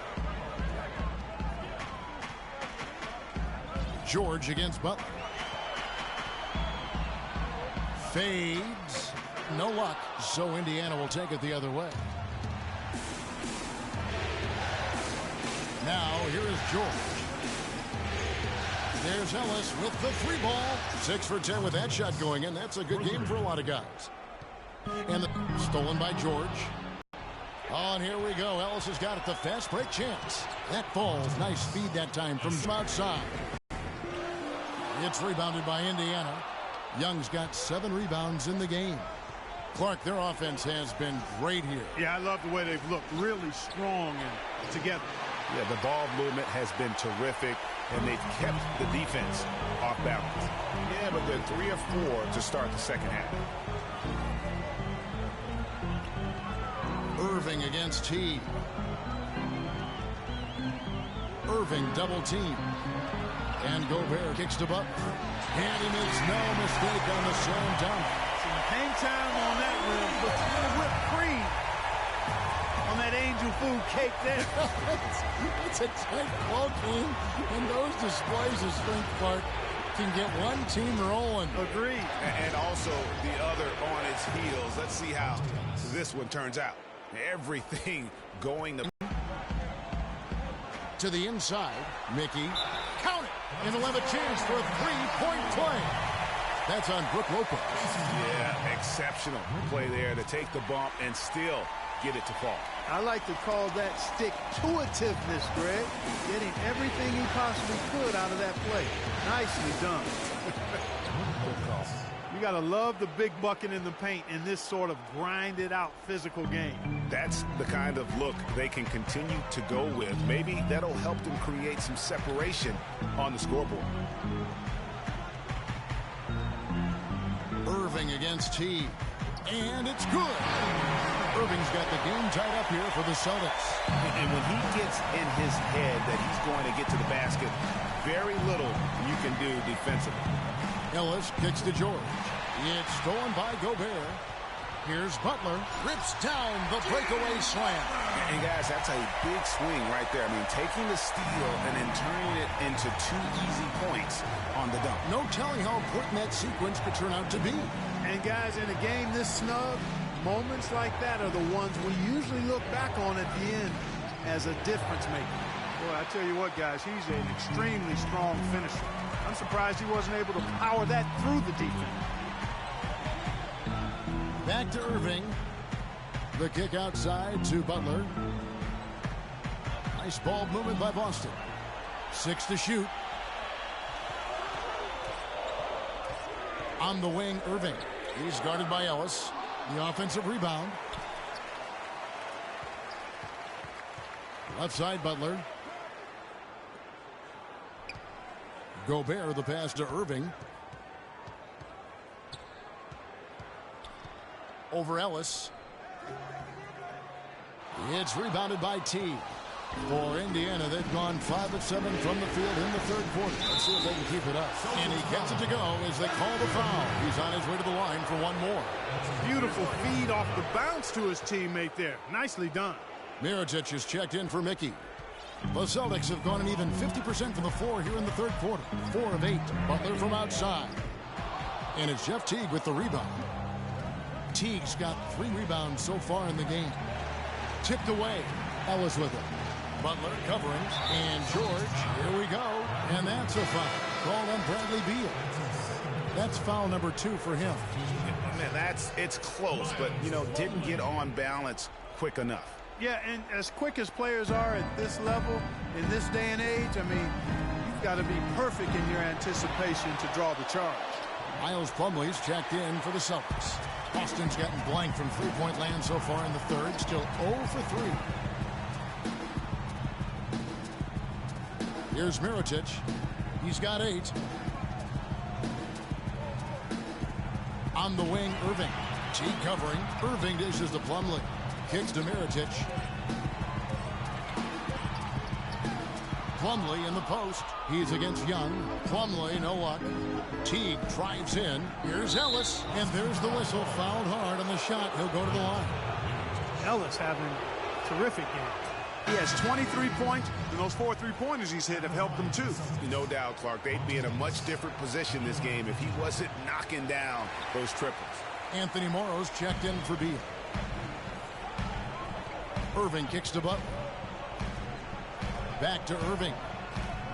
[SPEAKER 4] George against Butler. Fades. No luck. So Indiana will take it the other way. Now here is George. There's Ellis with the 3-ball. 6 for 10 with that shot going in. That's a good game for a lot of guys. And stolen by George. Oh, and here we go. Ellis has got it. The fast break chance. That falls. Nice speed that time from outside. It's rebounded by Indiana. Young's got 7 rebounds in the game. Clark, their offense has been great here.
[SPEAKER 6] Yeah, I love the way they've looked. Really strong and together.
[SPEAKER 5] Yeah, the ball movement has been terrific, and they've kept the defense off balance. Yeah, but they're 3 of 4 to start the second half.
[SPEAKER 4] Irving against Teague. Irving double team. And Gobert kicks to Butler. And he makes no mistake on the slam dunk.
[SPEAKER 6] Hang time on that rim. Looks a little whipped cream on that angel food cake there.
[SPEAKER 4] It's a tight ball game, and those displays of strength, Clark, can get one team rolling.
[SPEAKER 6] Agreed.
[SPEAKER 5] And also the other on its heels. Let's see how this one turns out. Everything going
[SPEAKER 4] to the inside. Mickey. Count it. And he'll have a chance for a 3-point play. That's on Brooke Lopez.
[SPEAKER 5] Yeah, exceptional play there to take the bump and still get it to fall.
[SPEAKER 6] I like to call that stick-to-itiveness, Greg. Getting everything he possibly could out of that play. Nicely done.
[SPEAKER 5] Good call.
[SPEAKER 6] You got to love the big bucket in the paint in this sort of grinded-out physical game.
[SPEAKER 5] That's the kind of look they can continue to go with. Maybe that'll help them create some separation on the scoreboard.
[SPEAKER 4] Irving against Teague. And it's good. Irving's got the game tied up here for the Celtics.
[SPEAKER 5] And when he gets in his head that he's going to get to the basket, very little you can do defensively.
[SPEAKER 4] Ellis kicks to George. It's stolen by Gobert. Here's Butler. Rips down the breakaway slam.
[SPEAKER 5] And guys, that's a big swing right there. I mean, taking the steal and then turning it into 2 easy points on the dunk.
[SPEAKER 4] No telling how important that sequence could turn out to be.
[SPEAKER 6] And guys, in a game this snug, moments like that are the ones we usually look back on at the end as a difference maker. Boy, I tell you what, guys, he's an extremely strong finisher. I'm surprised he wasn't able to power that through the defense.
[SPEAKER 4] Back to Irving. The kick outside to Butler. Nice ball movement by Boston. 6 to shoot. On the wing, Irving. He's guarded by Ellis. The offensive rebound. Left side, Butler. Gobert, the pass to Irving. Over Ellis. It's rebounded by T. For Indiana, they've gone 5 of 7 from the field in the third quarter. Let's see if they can keep it up. And he gets it to go as they call the foul. He's on his way to the line for one more.
[SPEAKER 6] Beautiful feed off the bounce to his teammate there. Nicely done.
[SPEAKER 4] Mirotic is checked in for Mickey. The Celtics have gone an even 50% from the floor here in the third quarter. 4 of 8. Butler from outside. And it's Jeff Teague with the rebound. Teague's got 3 rebounds so far in the game. Tipped away. Ellis with it. Butler covering. And George. Here we go. And that's a foul. Called on Bradley Beal. That's foul number 2 for him.
[SPEAKER 5] Man, it's close, but, you know, didn't get on balance quick enough.
[SPEAKER 6] Yeah, and as quick as players are at this level, in this day and age, I mean, you've got to be perfect in your anticipation to draw the charge.
[SPEAKER 4] Miles Plumlee's checked in for the Celtics. Boston's gotten blank from three-point land so far in the third. Still 0 for 3. Here's Mirotic. He's got 8. On the wing, Irving. T covering. Irving dishes to Plumlee. Kicks to Mirotic. Plumlee in the post. He's against Young. Plumlee, no luck. Teague drives in. Here's Ellis. And there's the whistle. Fouled hard on the shot. He'll go to the line.
[SPEAKER 6] Ellis having a terrific game. He has 23 points, and those 4 3-pointers he's hit have helped him too.
[SPEAKER 5] No doubt, Clark. They'd be in a much different position this game if he wasn't knocking down those triples.
[SPEAKER 4] Anthony Morrow's checked in for Beal. Irving kicks to Butler. Back to Irving.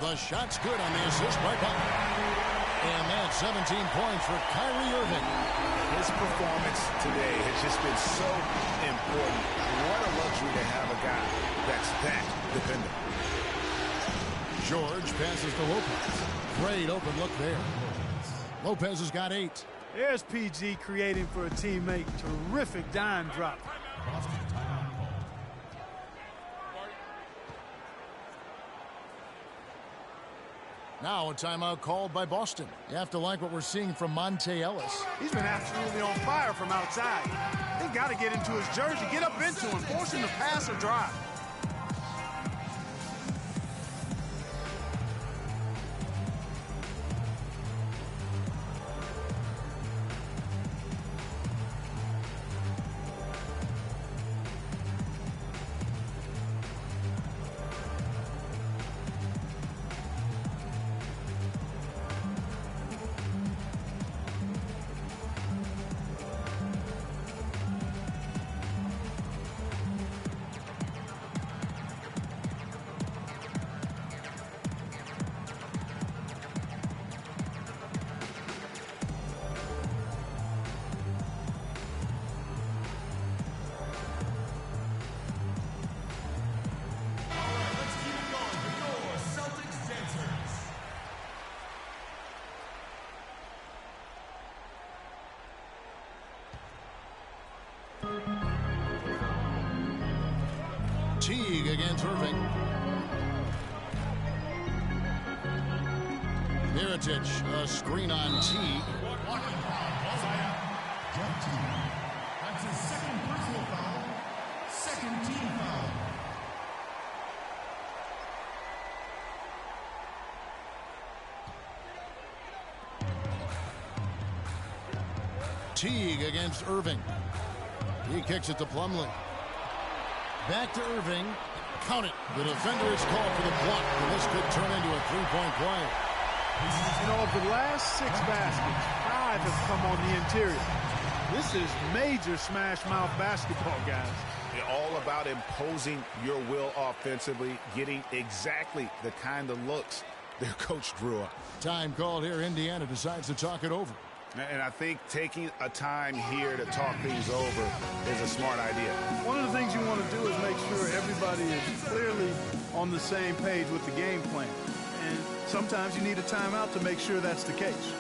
[SPEAKER 4] The shot's good on the assist by Butler. And that's 17 points for Kyrie Irving.
[SPEAKER 5] His performance today has just been so important. What a luxury to have a guy that's that dependent.
[SPEAKER 4] George passes to Lopez. Great open look there. Lopez has got 8.
[SPEAKER 6] There's PG creating for a teammate. Terrific dime drop.
[SPEAKER 4] Now a timeout called by Boston. You have to like what we're seeing from Monte Ellis.
[SPEAKER 6] He's been absolutely on fire from outside. They got to get into his jersey, get up into him, force him to pass or drive.
[SPEAKER 4] Teague against Irving. Mirotic, a screen on Teague.
[SPEAKER 10] That's his second personal foul, second team foul.
[SPEAKER 4] Teague against Irving. He kicks it to Plumlee. Back to Irving. Count it. The defender is called for the block, and this could turn into a three-point play.
[SPEAKER 6] You know, of the last 6 baskets, 5 have come on the interior. This is major smash-mouth basketball, guys.
[SPEAKER 5] All about imposing your will offensively, getting exactly the kind of looks their coach drew up.
[SPEAKER 4] Time called here. Indiana decides to talk it over.
[SPEAKER 5] And I think taking a time here to talk things over is a smart idea.
[SPEAKER 6] One of the things you want to do is make sure everybody is clearly on the same page with the game plan. And sometimes you need a timeout to make sure that's the case.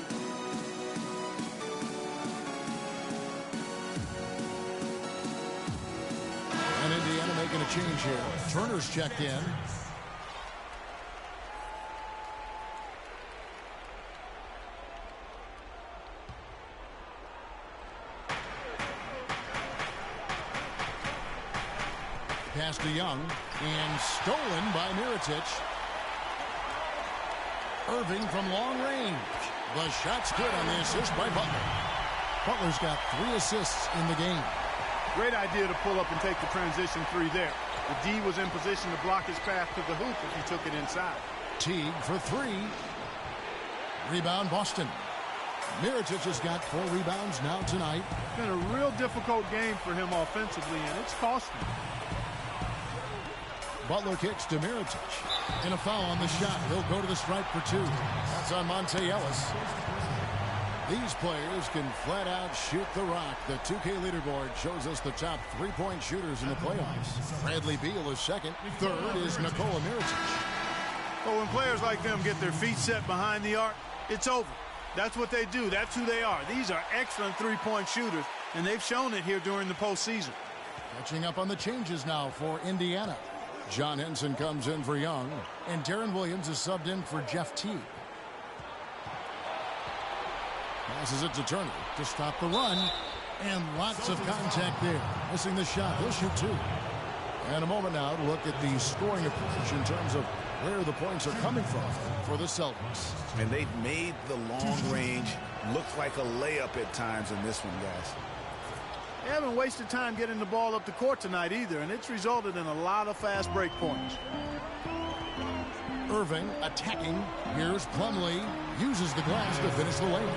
[SPEAKER 4] And Indiana making a change here. Turner's checked in. Pass to Young, and stolen by Mirotic. Irving from long range. The shot's good on the assist by Butler. Butler's got 3 assists in the game.
[SPEAKER 6] Great idea to pull up and take the transition 3 there. The D was in position to block his path to the hoop if he took it inside.
[SPEAKER 4] Teague for 3. Rebound Boston. Mirotic has got 4 rebounds now tonight.
[SPEAKER 6] It's been a real difficult game for him offensively, and it's cost him.
[SPEAKER 4] Butler kicks to Mirotic. And a foul on the shot. He'll go to the stripe for 2. That's on Monte Ellis. These players can flat out shoot the rock. The 2K leaderboard shows us the top 3-point shooters in the playoffs. Bradley Beal is second. Third is Nikola Mirotic.
[SPEAKER 6] But when players like them get their feet set behind the arc, it's over. That's what they do. That's who they are. These are excellent 3-point shooters, and they've shown it here during the postseason.
[SPEAKER 4] Catching up on the changes now for Indiana. John Henson comes in for Young, and Darren Williams is subbed in for Jeff Teague. Passes it to Turner to stop the run, and lots of contact there. Missing the shot. He'll shoot 2. And a moment now to look at the scoring approach in terms of where the points are coming from for the Celtics.
[SPEAKER 5] And they've made the long range look like a layup at times in this one, guys.
[SPEAKER 6] They haven't wasted time getting the ball up the court tonight either, and it's resulted in a lot of fast break points.
[SPEAKER 4] Irving attacking. Here's Plumlee. Uses the glass to finish the layup.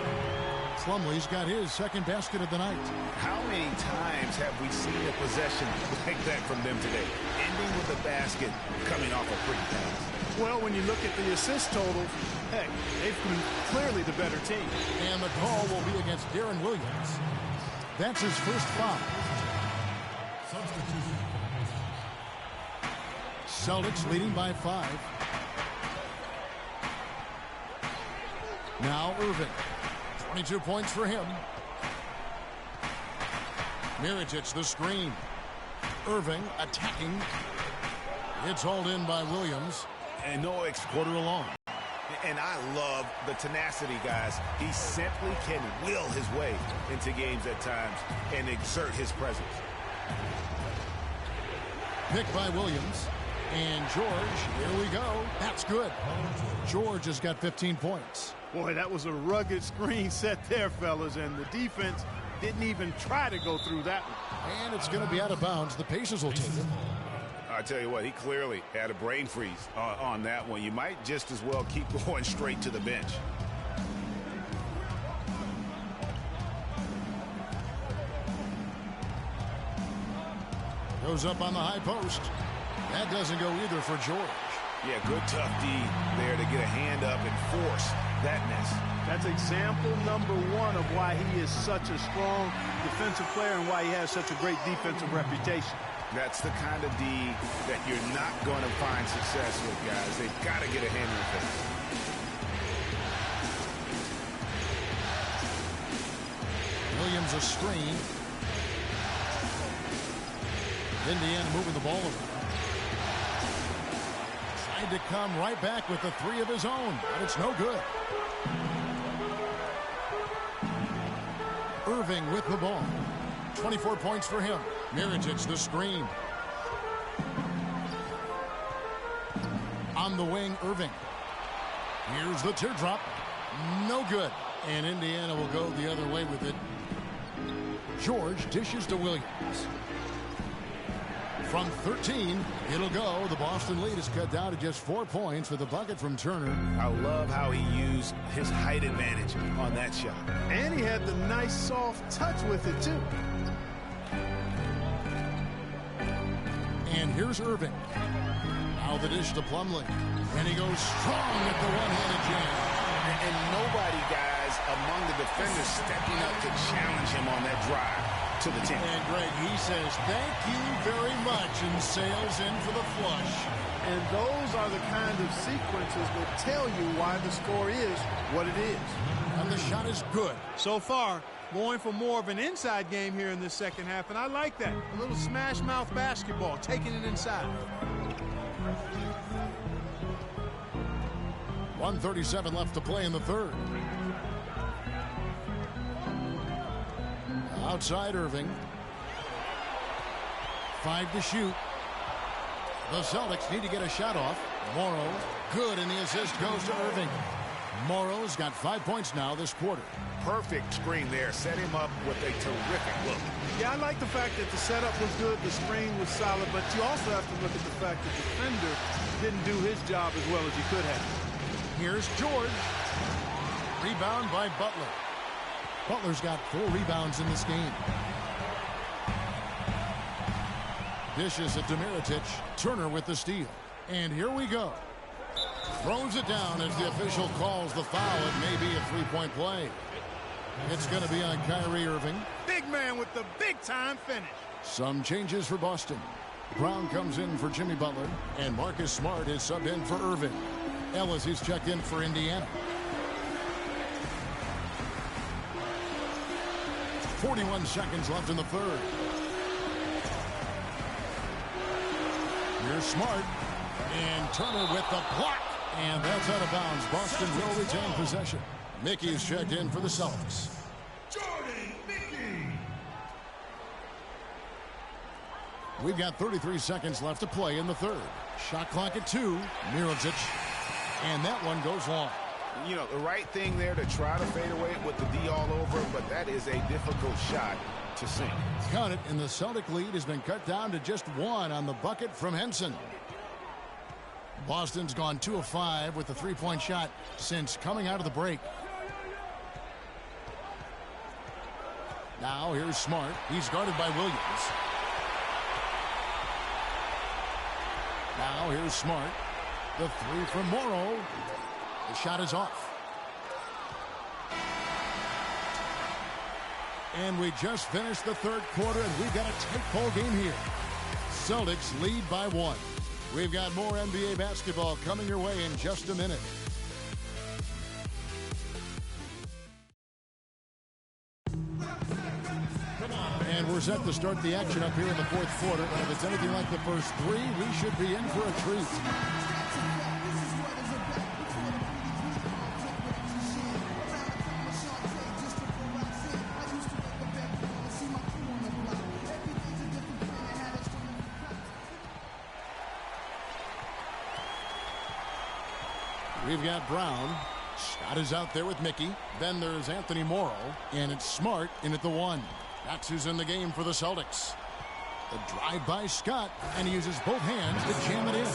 [SPEAKER 4] Plumlee's got his second basket of the night.
[SPEAKER 5] How many times have we seen a possession like that from them today? Ending with a basket, coming off a pretty pass.
[SPEAKER 6] Well, when you look at the assist total, heck, they've been clearly the better team.
[SPEAKER 4] And the call will be against Darren Williams. That's his first foul. Celtics leading by 5. Now Irving. 22 points for him. Mirotic the screen. Irving attacking. It's hauled in by Williams.
[SPEAKER 5] And no
[SPEAKER 4] quarter along.
[SPEAKER 5] And I love the tenacity, guys. He simply can will his way into games at times and exert his presence.
[SPEAKER 4] Picked by Williams. And George, here we go. That's good. George has got 15 points.
[SPEAKER 6] Boy, that was a rugged screen set there, fellas, and the defense didn't even try to go through that one.
[SPEAKER 4] And it's going to be out of bounds. The Pacers will take it.
[SPEAKER 5] I tell you what, he clearly had a brain freeze on that one. You might just as well keep going straight to the bench.
[SPEAKER 4] Goes up on the high post. That doesn't go either for George.
[SPEAKER 5] Yeah, good tough D there to get a hand up and force that miss.
[SPEAKER 6] That's example number 1 of why he is such a strong defensive player and why he has such a great defensive reputation.
[SPEAKER 5] That's the kind of D that you're not going to find success with, guys. They've got to get a hand in the face.
[SPEAKER 4] Williams a screen. Indiana moving the ball over. Tried to come right back with the 3 of his own, but it's no good. Irving with the ball. 24 points for him. Mirotic the screen. On the wing, Irving. Here's the teardrop. No good. And Indiana will go the other way with it. George dishes to Williams. From 13, it'll go. The Boston lead is cut down to just 4 points with a bucket from Turner.
[SPEAKER 5] I love how he used his height advantage on that shot.
[SPEAKER 6] And he had the nice soft touch with it, too.
[SPEAKER 4] And here's Irving. Now the dish to Plumlee. And he goes strong at the one-handed jam.
[SPEAKER 5] And nobody, guys, among the defenders stepping up to challenge him on that drive to the 10.
[SPEAKER 4] And Greg, he says, thank you very much, and sails in for the flush.
[SPEAKER 6] And those are the kind of sequences that tell you why the score is what it is.
[SPEAKER 4] And the shot is good.
[SPEAKER 6] So far, going for more of an inside game here in this second half, and I like that. A little smash mouth basketball, taking it inside.
[SPEAKER 4] 1:37 left to play in the third. Outside Irving. 5 to shoot. The Celtics need to get a shot off. Morrow, good, and the assist goes to Irving. Morrow's got 5 points now this quarter.
[SPEAKER 5] Perfect screen there. Set him up with a terrific look.
[SPEAKER 6] Yeah, I like the fact that the setup was good, the screen was solid, but you also have to look at the fact that the defender didn't do his job as well as he could have.
[SPEAKER 4] Here's George. Rebound by Butler. Butler's got 4 rebounds in this game. Dishes at Demiritich. Turner with the steal. And here we go. Throws it down as the official calls the foul. It may be a three-point play. It's going to be on Kyrie Irving.
[SPEAKER 6] Big man with the big-time finish.
[SPEAKER 4] Some changes for Boston. Brown comes in for Jimmy Butler, and Marcus Smart is subbed in for Irving. Ellis is checked in for Indiana. 41 seconds left in the third. Here's Smart. And Turner with the block. And that's out of bounds. Boston will retain possession. Mickey's checked in for the Celtics.
[SPEAKER 10] Jordan Mickey.
[SPEAKER 4] We've got 33 seconds left to play in the third. Shot clock at 2. Mirotic. And that one goes long.
[SPEAKER 5] You know, the right thing there to try to fade away with the D all over, but that is a difficult shot to sink.
[SPEAKER 4] Count it, and the Celtic lead has been cut down to just 1 on the bucket from Henson. Boston's gone 2 of 5 with the three-point shot since coming out of the break. Now here's Smart. He's guarded by Williams. Now here's Smart. The 3 from Morrow. The shot is off. And we just finished the third quarter, and we've got a tight ball game here. Celtics lead by 1. We've got more NBA basketball coming your way in just a minute. And we're set to start the action up here in the fourth quarter. And if it's anything like the first 3, we should be in for a treat. We've got Brown. Scott is out there with Mickey. Then there's Anthony Morrow. And it's Smart in at the 1. That's who's in the game for the Celtics. The drive by Scott. And he uses both hands to jam it in.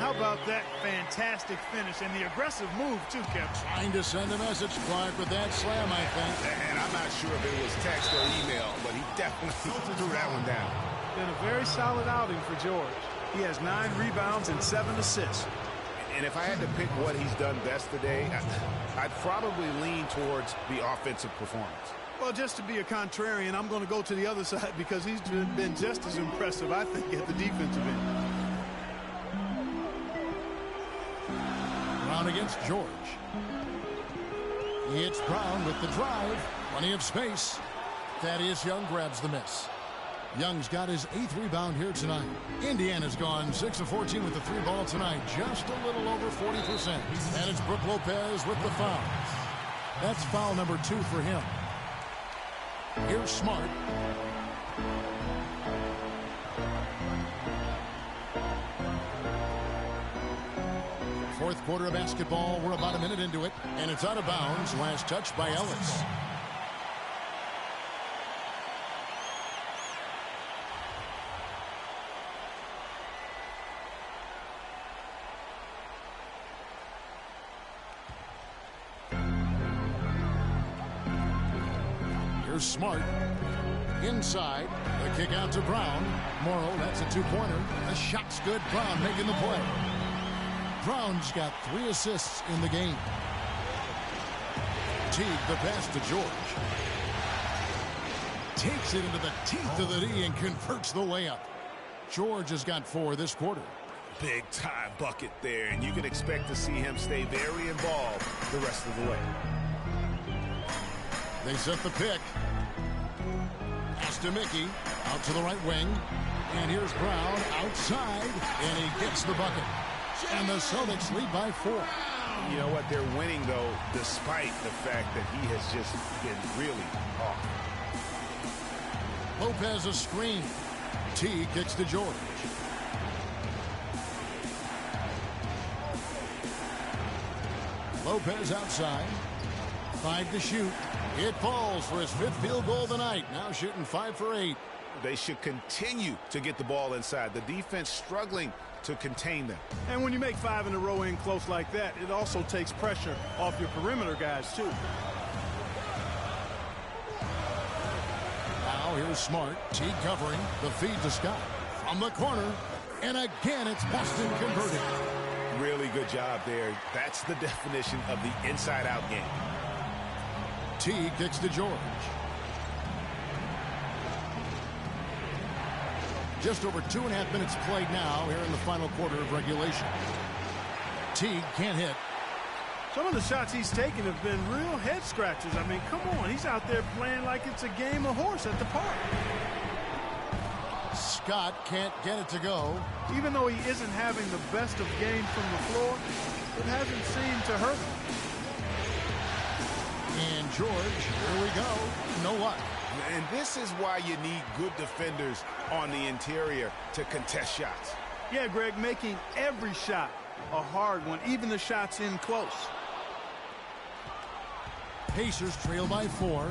[SPEAKER 6] How about that fantastic finish and the aggressive move, too, Kevin?
[SPEAKER 4] Trying to send a message, Clark, with that slam, I think.
[SPEAKER 5] And I'm not sure if it was text or email, but he definitely threw that one down.
[SPEAKER 6] Been a very solid outing for George. He has 9 rebounds and 7 assists.
[SPEAKER 5] And if I had to pick what he's done best today, I'd probably lean towards the offensive performance.
[SPEAKER 6] Well, just to be a contrarian, I'm going to go to the other side because he's been just as impressive, I think, at the defensive end.
[SPEAKER 4] Brown against George. It's Brown with the drive. Plenty of space. Thaddeus Young grabs the miss. Young's got his 8th rebound here tonight. Indiana's gone 6 of 14 with the 3 ball tonight. Just a little over 40%. And it's Brook Lopez with the foul. That's foul number 2 for him. Here's Smart. Fourth quarter of basketball. We're about a minute into it. And it's out of bounds. Last touch by Ellis. Here's Smart. Inside. The kick out to Brown. Morrow, that's a two-pointer. The shot's good. Brown making the play. Brown's got 3 assists in the game. Teague the pass to George. Takes it into the teeth of the D and converts the layup. George has got 4 this quarter.
[SPEAKER 5] Big time bucket there, and you can expect to see him stay very involved the rest of the way.
[SPEAKER 4] They set the pick. Pass to Mickey. Out to the right wing. And here's Brown outside, and he gets the bucket. And the Celtics lead by 4.
[SPEAKER 5] You know what? They're winning, though, despite the fact that he has just been really off.
[SPEAKER 4] Lopez a screen. T kicks to George. Lopez outside. 5 to shoot. It falls for his 5th field goal of the night. Now shooting 5 for 8.
[SPEAKER 5] They should continue to get the ball inside. The defense struggling to contain them.
[SPEAKER 6] And when you make 5 in a row in close like that, it also takes pressure off your perimeter guys, too.
[SPEAKER 4] Now here's Smart. T covering. The feed to Scott. From the corner. And again, it's Boston converted.
[SPEAKER 5] Really good job there. That's the definition of the inside-out game.
[SPEAKER 4] T kicks to George. Just over 2.5 minutes played now here in the final quarter of regulation. Teague can't hit.
[SPEAKER 6] Some of the shots he's taken have been real head scratches. I mean, come on. He's out there playing like it's a game of horse at the park.
[SPEAKER 4] Scott can't get it to go.
[SPEAKER 6] Even though he isn't having the best of games from the floor, it hasn't seemed to hurt him.
[SPEAKER 4] And George, here we go. No luck.
[SPEAKER 5] And this is why you need good defenders on the interior to contest shots.
[SPEAKER 6] Yeah, Greg, making every shot a hard one, even the shots in close.
[SPEAKER 4] Pacers trail by 4.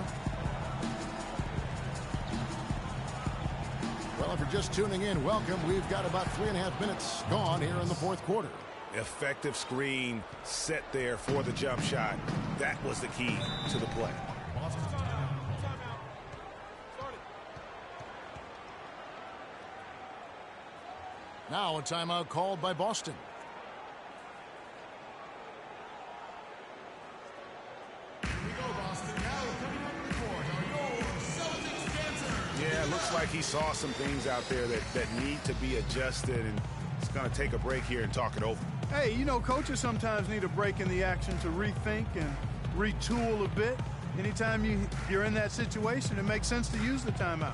[SPEAKER 4] Well, if you're just tuning in, welcome. We've got about 3.5 minutes gone here in the 4th quarter.
[SPEAKER 5] Effective screen set there for the jump shot. That was the key to the play.
[SPEAKER 4] Now a timeout called by Boston.
[SPEAKER 10] Here we go, Boston. Now coming up to the court are your Celtics-Pacers.
[SPEAKER 5] Yeah, it looks like he saw some things out there that need to be adjusted, and it's going to take a break here and talk it over.
[SPEAKER 6] Hey, you know, coaches sometimes need a break in the action to rethink and retool a bit. Anytime you're in that situation, it makes sense to use the timeout.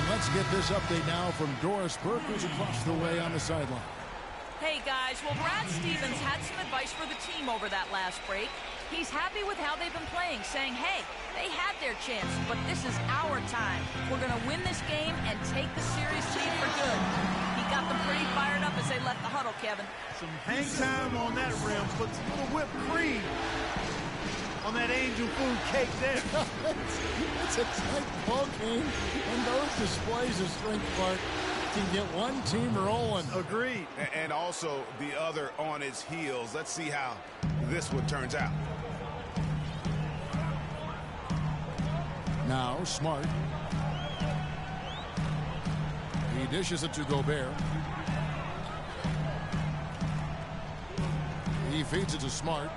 [SPEAKER 4] Let's get this update now from Doris Burke, who's across the way on the sideline.
[SPEAKER 7] Hey, guys. Well, Brad Stevens had some advice for the team over that last break. He's happy with how they've been playing, saying, hey, they had their chance, but this is our time. We're going to win this game and take the series lead for good. He got them pretty fired up as they left the huddle, Kevin.
[SPEAKER 6] Some hang time on that rim. Puts a little whipped cream on that angel food cake there.
[SPEAKER 4] It's a tight ball game, and those displays of strength, Clark, can get one team rolling.
[SPEAKER 6] Agreed.
[SPEAKER 5] And also the other on its heels. Let's see how this one turns out.
[SPEAKER 4] Now Smart. He dishes it to Gobert. He feeds it to Smart.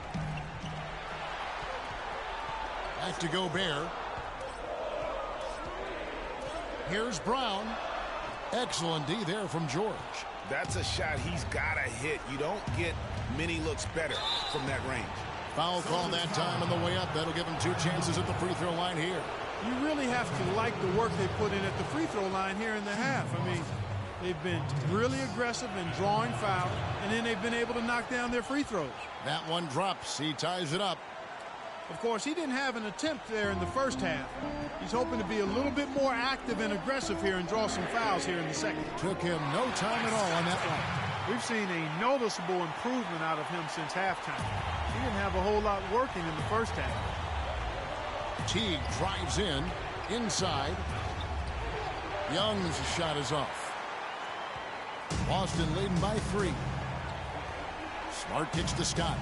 [SPEAKER 4] Back to Gobert. Here's Brown. Excellent D there from George.
[SPEAKER 5] That's a shot he's got to hit. You don't get many looks better from that range.
[SPEAKER 4] Foul call that time on the way up. That'll give him 2 chances at the free throw line here.
[SPEAKER 6] You really have to like the work they put in at the free throw line here in the half. I mean, They've been really aggressive in drawing fouls, and then they've been able to knock down their free throws.
[SPEAKER 4] That one drops. He ties it up.
[SPEAKER 6] Of course, he didn't have an attempt there in the first half. He's hoping to be a little bit more active and aggressive here and draw some fouls here in the second.
[SPEAKER 4] Took him no time at all on that one.
[SPEAKER 6] We've seen a noticeable improvement out of him since halftime. He didn't have a whole lot working in the first half.
[SPEAKER 4] Teague drives in, inside. Young's shot is off. Boston leading by 3. Smart kicks to Scott.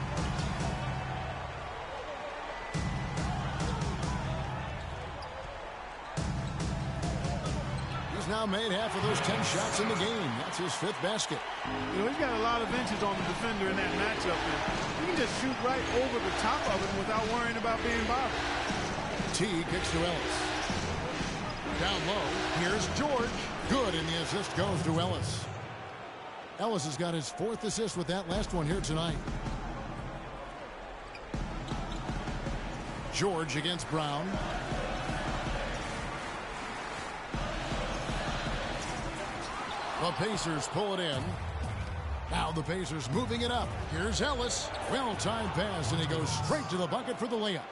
[SPEAKER 4] He's now made half of those 10 shots in the game. That's his 5th basket.
[SPEAKER 6] You know, he's got a lot of inches on the defender in that matchup. And he can just shoot right over the top of it without worrying about being bothered.
[SPEAKER 4] T kicks to Ellis. Down low, here's George. Good, and the assist goes to Ellis. Ellis has got his 4th assist with that last one here tonight. George against Brown. The Pacers pull it in. Now the Pacers moving it up. Here's Ellis. Well-timed pass, and he goes straight to the bucket for the layup.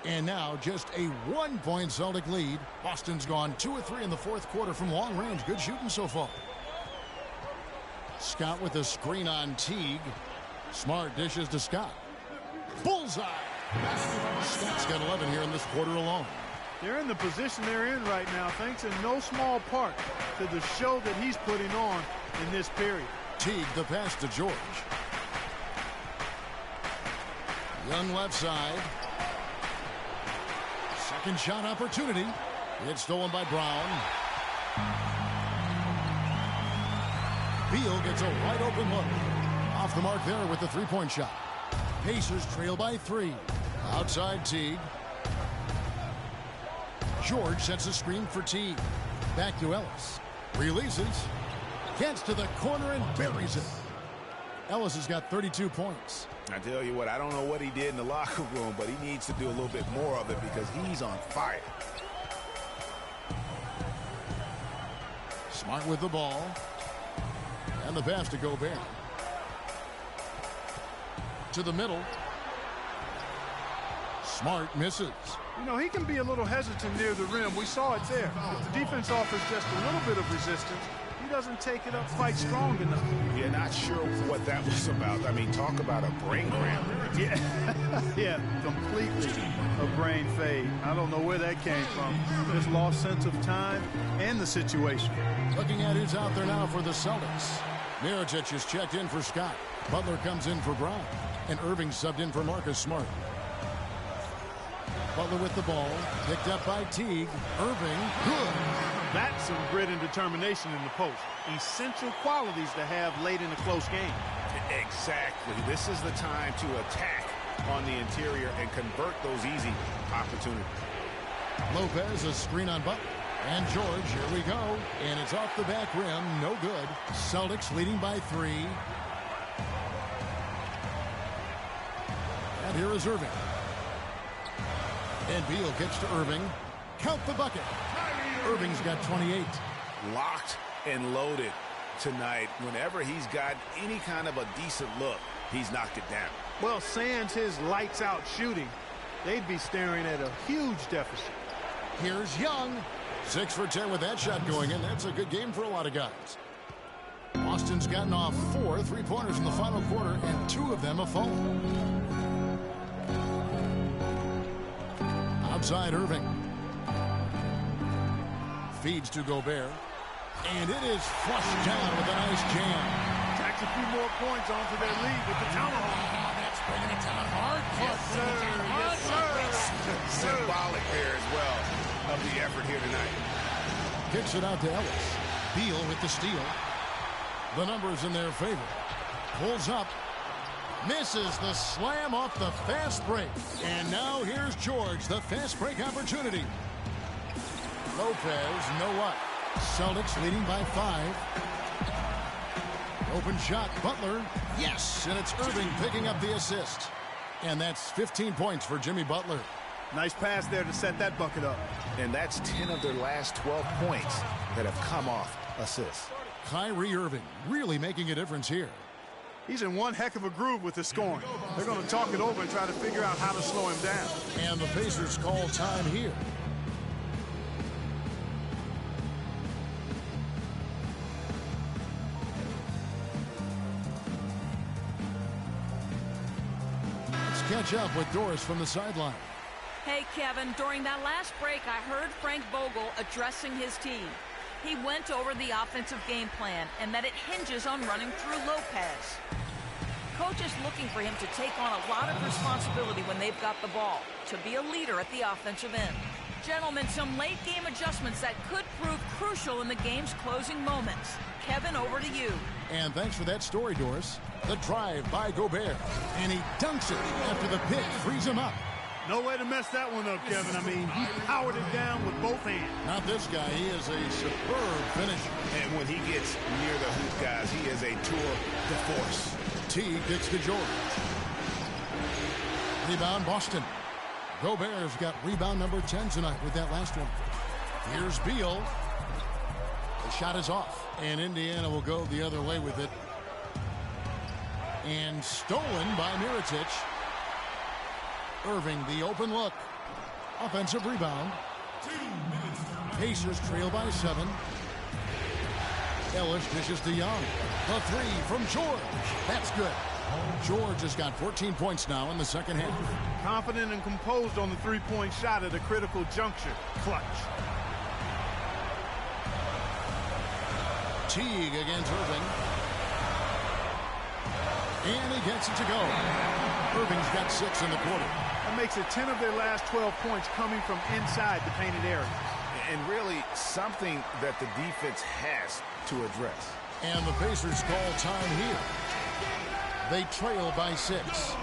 [SPEAKER 4] And now just a 1-point Celtic lead. Boston's gone 2 of 3 in the 4th quarter from long range. Good shooting so far. Scott with a screen on Teague. Smart dishes to Scott. Bullseye. Scott's got 11 here in this quarter alone.
[SPEAKER 6] They're in the position they're in right now, thanks in no small part to the show that he's putting on in this period.
[SPEAKER 4] Teague the pass to George. Young left side. Second shot opportunity. It's stolen by Brown. Beal gets a wide open look. Off the mark there with the 3-point shot. Pacers trail by 3. Outside Teague. George sets a screen for Teague. Back to Ellis. Releases. Gets to the corner and buries it. Ellis has got 32 points.
[SPEAKER 5] I tell you what, I don't know what he did in the locker room, but he needs to do a little bit more of it because he's on fire.
[SPEAKER 4] Smart with the ball. And the pass to Gobert. To the middle. Smart misses.
[SPEAKER 6] You know, he can be a little hesitant near the rim. We saw it there. If the defense offers just a little bit of resistance, he doesn't take it up quite strong enough.
[SPEAKER 5] Yeah, not sure what that was about. I mean, talk about a brain cramp.
[SPEAKER 6] Yeah, yeah, completely a brain fade. I don't know where that came from. Just lost sense of time and the situation.
[SPEAKER 4] Looking at who's out there now for the Celtics. Mirotic is checked in for Scott. Butler comes in for Brown. And Irving subbed in for Marcus Smart. Butler with the ball. Picked up by Teague. Irving. Good.
[SPEAKER 6] That's some grit and determination in the post. Essential qualities to have late in a close game.
[SPEAKER 5] Exactly. This is the time to attack on the interior and convert those easy opportunities.
[SPEAKER 4] Lopez, a screen on Butler. And George, here we go. And it's off the back rim. No good. Celtics leading by 3. And here is Irving. And Beal gets to Irving. Count the bucket. Irving's got 28.
[SPEAKER 5] Locked and loaded tonight. Whenever he's got any kind of a decent look, he's knocked it down.
[SPEAKER 6] Well, sans his lights-out shooting, they'd be staring at a huge deficit.
[SPEAKER 4] Here's Young. 6 for 10 with that shot going in. That's a good game for a lot of guys. Boston's gotten off 4 3-pointers in the final quarter, and 2 of them a foul. Outside Irving. Feeds to Gobert. And it is flushed down with a nice jam.
[SPEAKER 6] Tacks a few more points onto their lead with the tomahawk.
[SPEAKER 4] That's bringing it down hard.
[SPEAKER 6] Yes, sir. Yes, sir.
[SPEAKER 5] Symbolic there as well of the effort here tonight.
[SPEAKER 4] Kicks it out to Ellis. Beal with the steal. The numbers in their favor. Pulls up. Misses the slam off the fast break. And now here's George, the fast break opportunity. Lopez, no what? Celtics leading by 5. Open shot, Butler. Yes, and it's Irving picking up the assist. And that's 15 points for Jimmy Butler.
[SPEAKER 6] Nice pass there to set that bucket up.
[SPEAKER 5] And that's 10 of their last 12 points that have come off assists.
[SPEAKER 4] Kyrie Irving really making a difference here.
[SPEAKER 6] He's in one heck of a groove with the scoring. They're going to talk it over and try to figure out how to slow him down.
[SPEAKER 4] And the Pacers call time here. Let's catch up with Doris from the sideline.
[SPEAKER 7] Hey, Kevin, during that last break, I heard Frank Vogel addressing his team. He went over the offensive game plan and that it hinges on running through Lopez. Coach is looking for him to take on a lot of responsibility when they've got the ball, to be a leader at the offensive end. Gentlemen, some late game adjustments that could prove crucial in the game's closing moments. Kevin, over to you.
[SPEAKER 4] And thanks for that story, Doris. The drive by Gobert, and he dunks it after the pick frees him up.
[SPEAKER 6] No way to mess that one up, Kevin. I mean, he powered it down with both hands.
[SPEAKER 4] Not this guy. He is a superb finisher.
[SPEAKER 5] And when he gets near the hoop, guys, he is a tour de force.
[SPEAKER 4] T kicks to George. Rebound, Boston. Gobert's got rebound number 10 tonight with that last one. Here's Beal. The shot is off, and Indiana will go the other way with it. And stolen by Mirotic. Irving, the open look. Offensive rebound. Pacers trail by 7. Ellis dishes to Young. The three from George. That's good. George has got 14 points now in the second half.
[SPEAKER 6] Confident and composed on the three-point shot at a critical juncture. Clutch.
[SPEAKER 4] Teague against Irving. And he gets it to go. Irving's got 6 in the quarter.
[SPEAKER 6] That makes it 10 of their last 12 points coming from inside the painted area.
[SPEAKER 5] And really something that the defense has to address.
[SPEAKER 4] And the Pacers call time here. They trail by 6.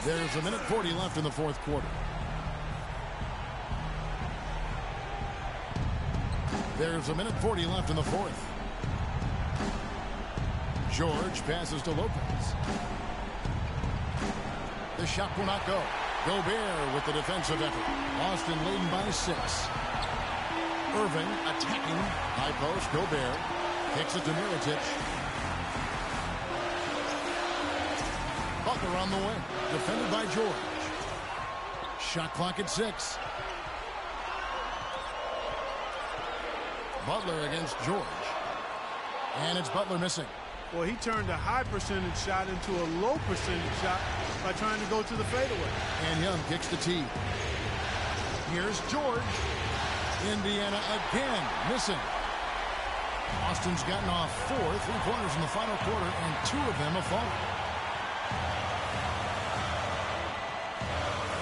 [SPEAKER 4] There's 1:40 left in the fourth quarter. There's 1:40 left in the fourth. George passes to Lopez. The shot will not go. Gobert with the defensive effort. Boston leading by 6. Irving attacking. High post. Gobert kicks it to Mirotic. Butler on the way. Defended by George. Shot clock at 6. Butler against George. And it's Butler missing.
[SPEAKER 6] Well, he turned a high percentage shot into a low percentage shot by trying to go to the fadeaway.
[SPEAKER 4] And Young kicks the tee. Here's George. Indiana again missing. Boston's gotten off 4 3-pointers in the final quarter, and 2 of them have fallen.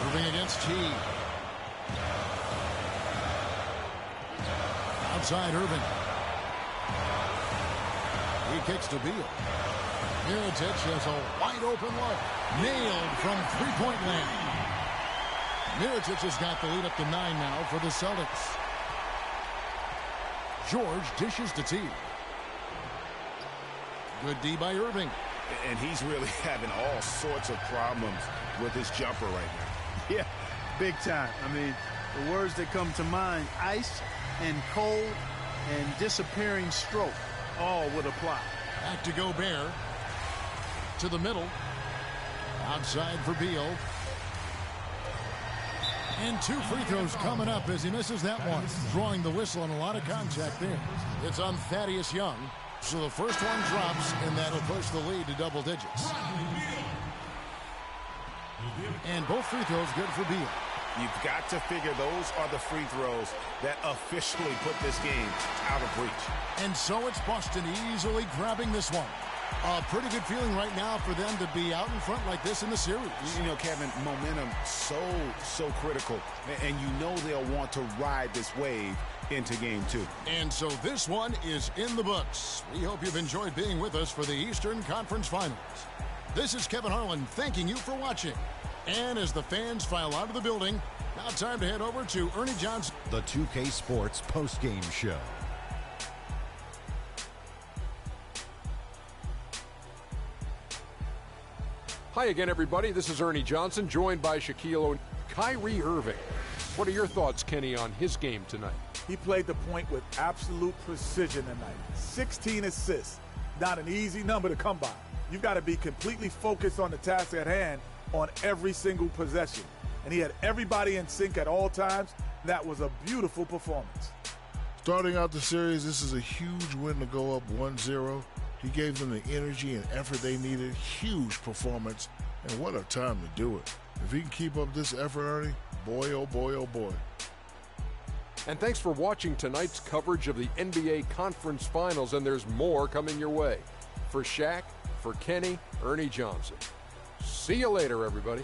[SPEAKER 4] Moving against T. Outside Irving. He kicks to Beal. Mirotic has a wide open look. Nailed from three-point land. Mirotic has got the lead up to 9 now for the Celtics. George dishes to T. Good D by Irving.
[SPEAKER 5] And he's really having all sorts of problems with his jumper right now.
[SPEAKER 6] Yeah, big time. I mean, the words that come to mind, ice and cold and disappearing stroke, all would apply.
[SPEAKER 4] Back to Gobert. To the middle. Outside for Beal. And 2 free throws coming up as he misses that one. Drawing the whistle and a lot of contact there. It's on Thaddeus Young. So the first one drops, and that'll push the lead to double digits. And both free throws good for Beal.
[SPEAKER 5] You've got to figure those are the free throws that officially put this game out of reach.
[SPEAKER 4] And so it's Boston easily grabbing this one. A pretty good feeling right now for them to be out in front like this in the series.
[SPEAKER 5] You know, Kevin, momentum so critical. And you know they'll want to ride this wave into game 2.
[SPEAKER 4] And so this one is in the books. We hope you've enjoyed being with us for the Eastern Conference Finals. This is Kevin Harlan thanking you for watching. And as the fans file out of the building, now time to head over to Ernie Johnson.
[SPEAKER 1] The 2K Sports postgame show.
[SPEAKER 2] Hi again, everybody. This is Ernie Johnson, joined by Shaquille O'Neal. Kyrie Irving. What are your thoughts, Kenny, on his game tonight?
[SPEAKER 11] He played the point with absolute precision tonight. 16 assists. Not an easy number to come by. You've got to be completely focused on the task at hand on every single possession. And he had everybody in sync at all times. That was a beautiful performance.
[SPEAKER 12] Starting out the series, this is a huge win to go up 1-0. He gave them the energy and effort they needed. Huge performance. And what a time to do it. If he can keep up this effort, Ernie, boy, oh boy, oh boy.
[SPEAKER 2] And thanks for watching tonight's coverage of the NBA Conference Finals, and there's more coming your way. For Shaq, for Kenny, Ernie Johnson. See you later, everybody.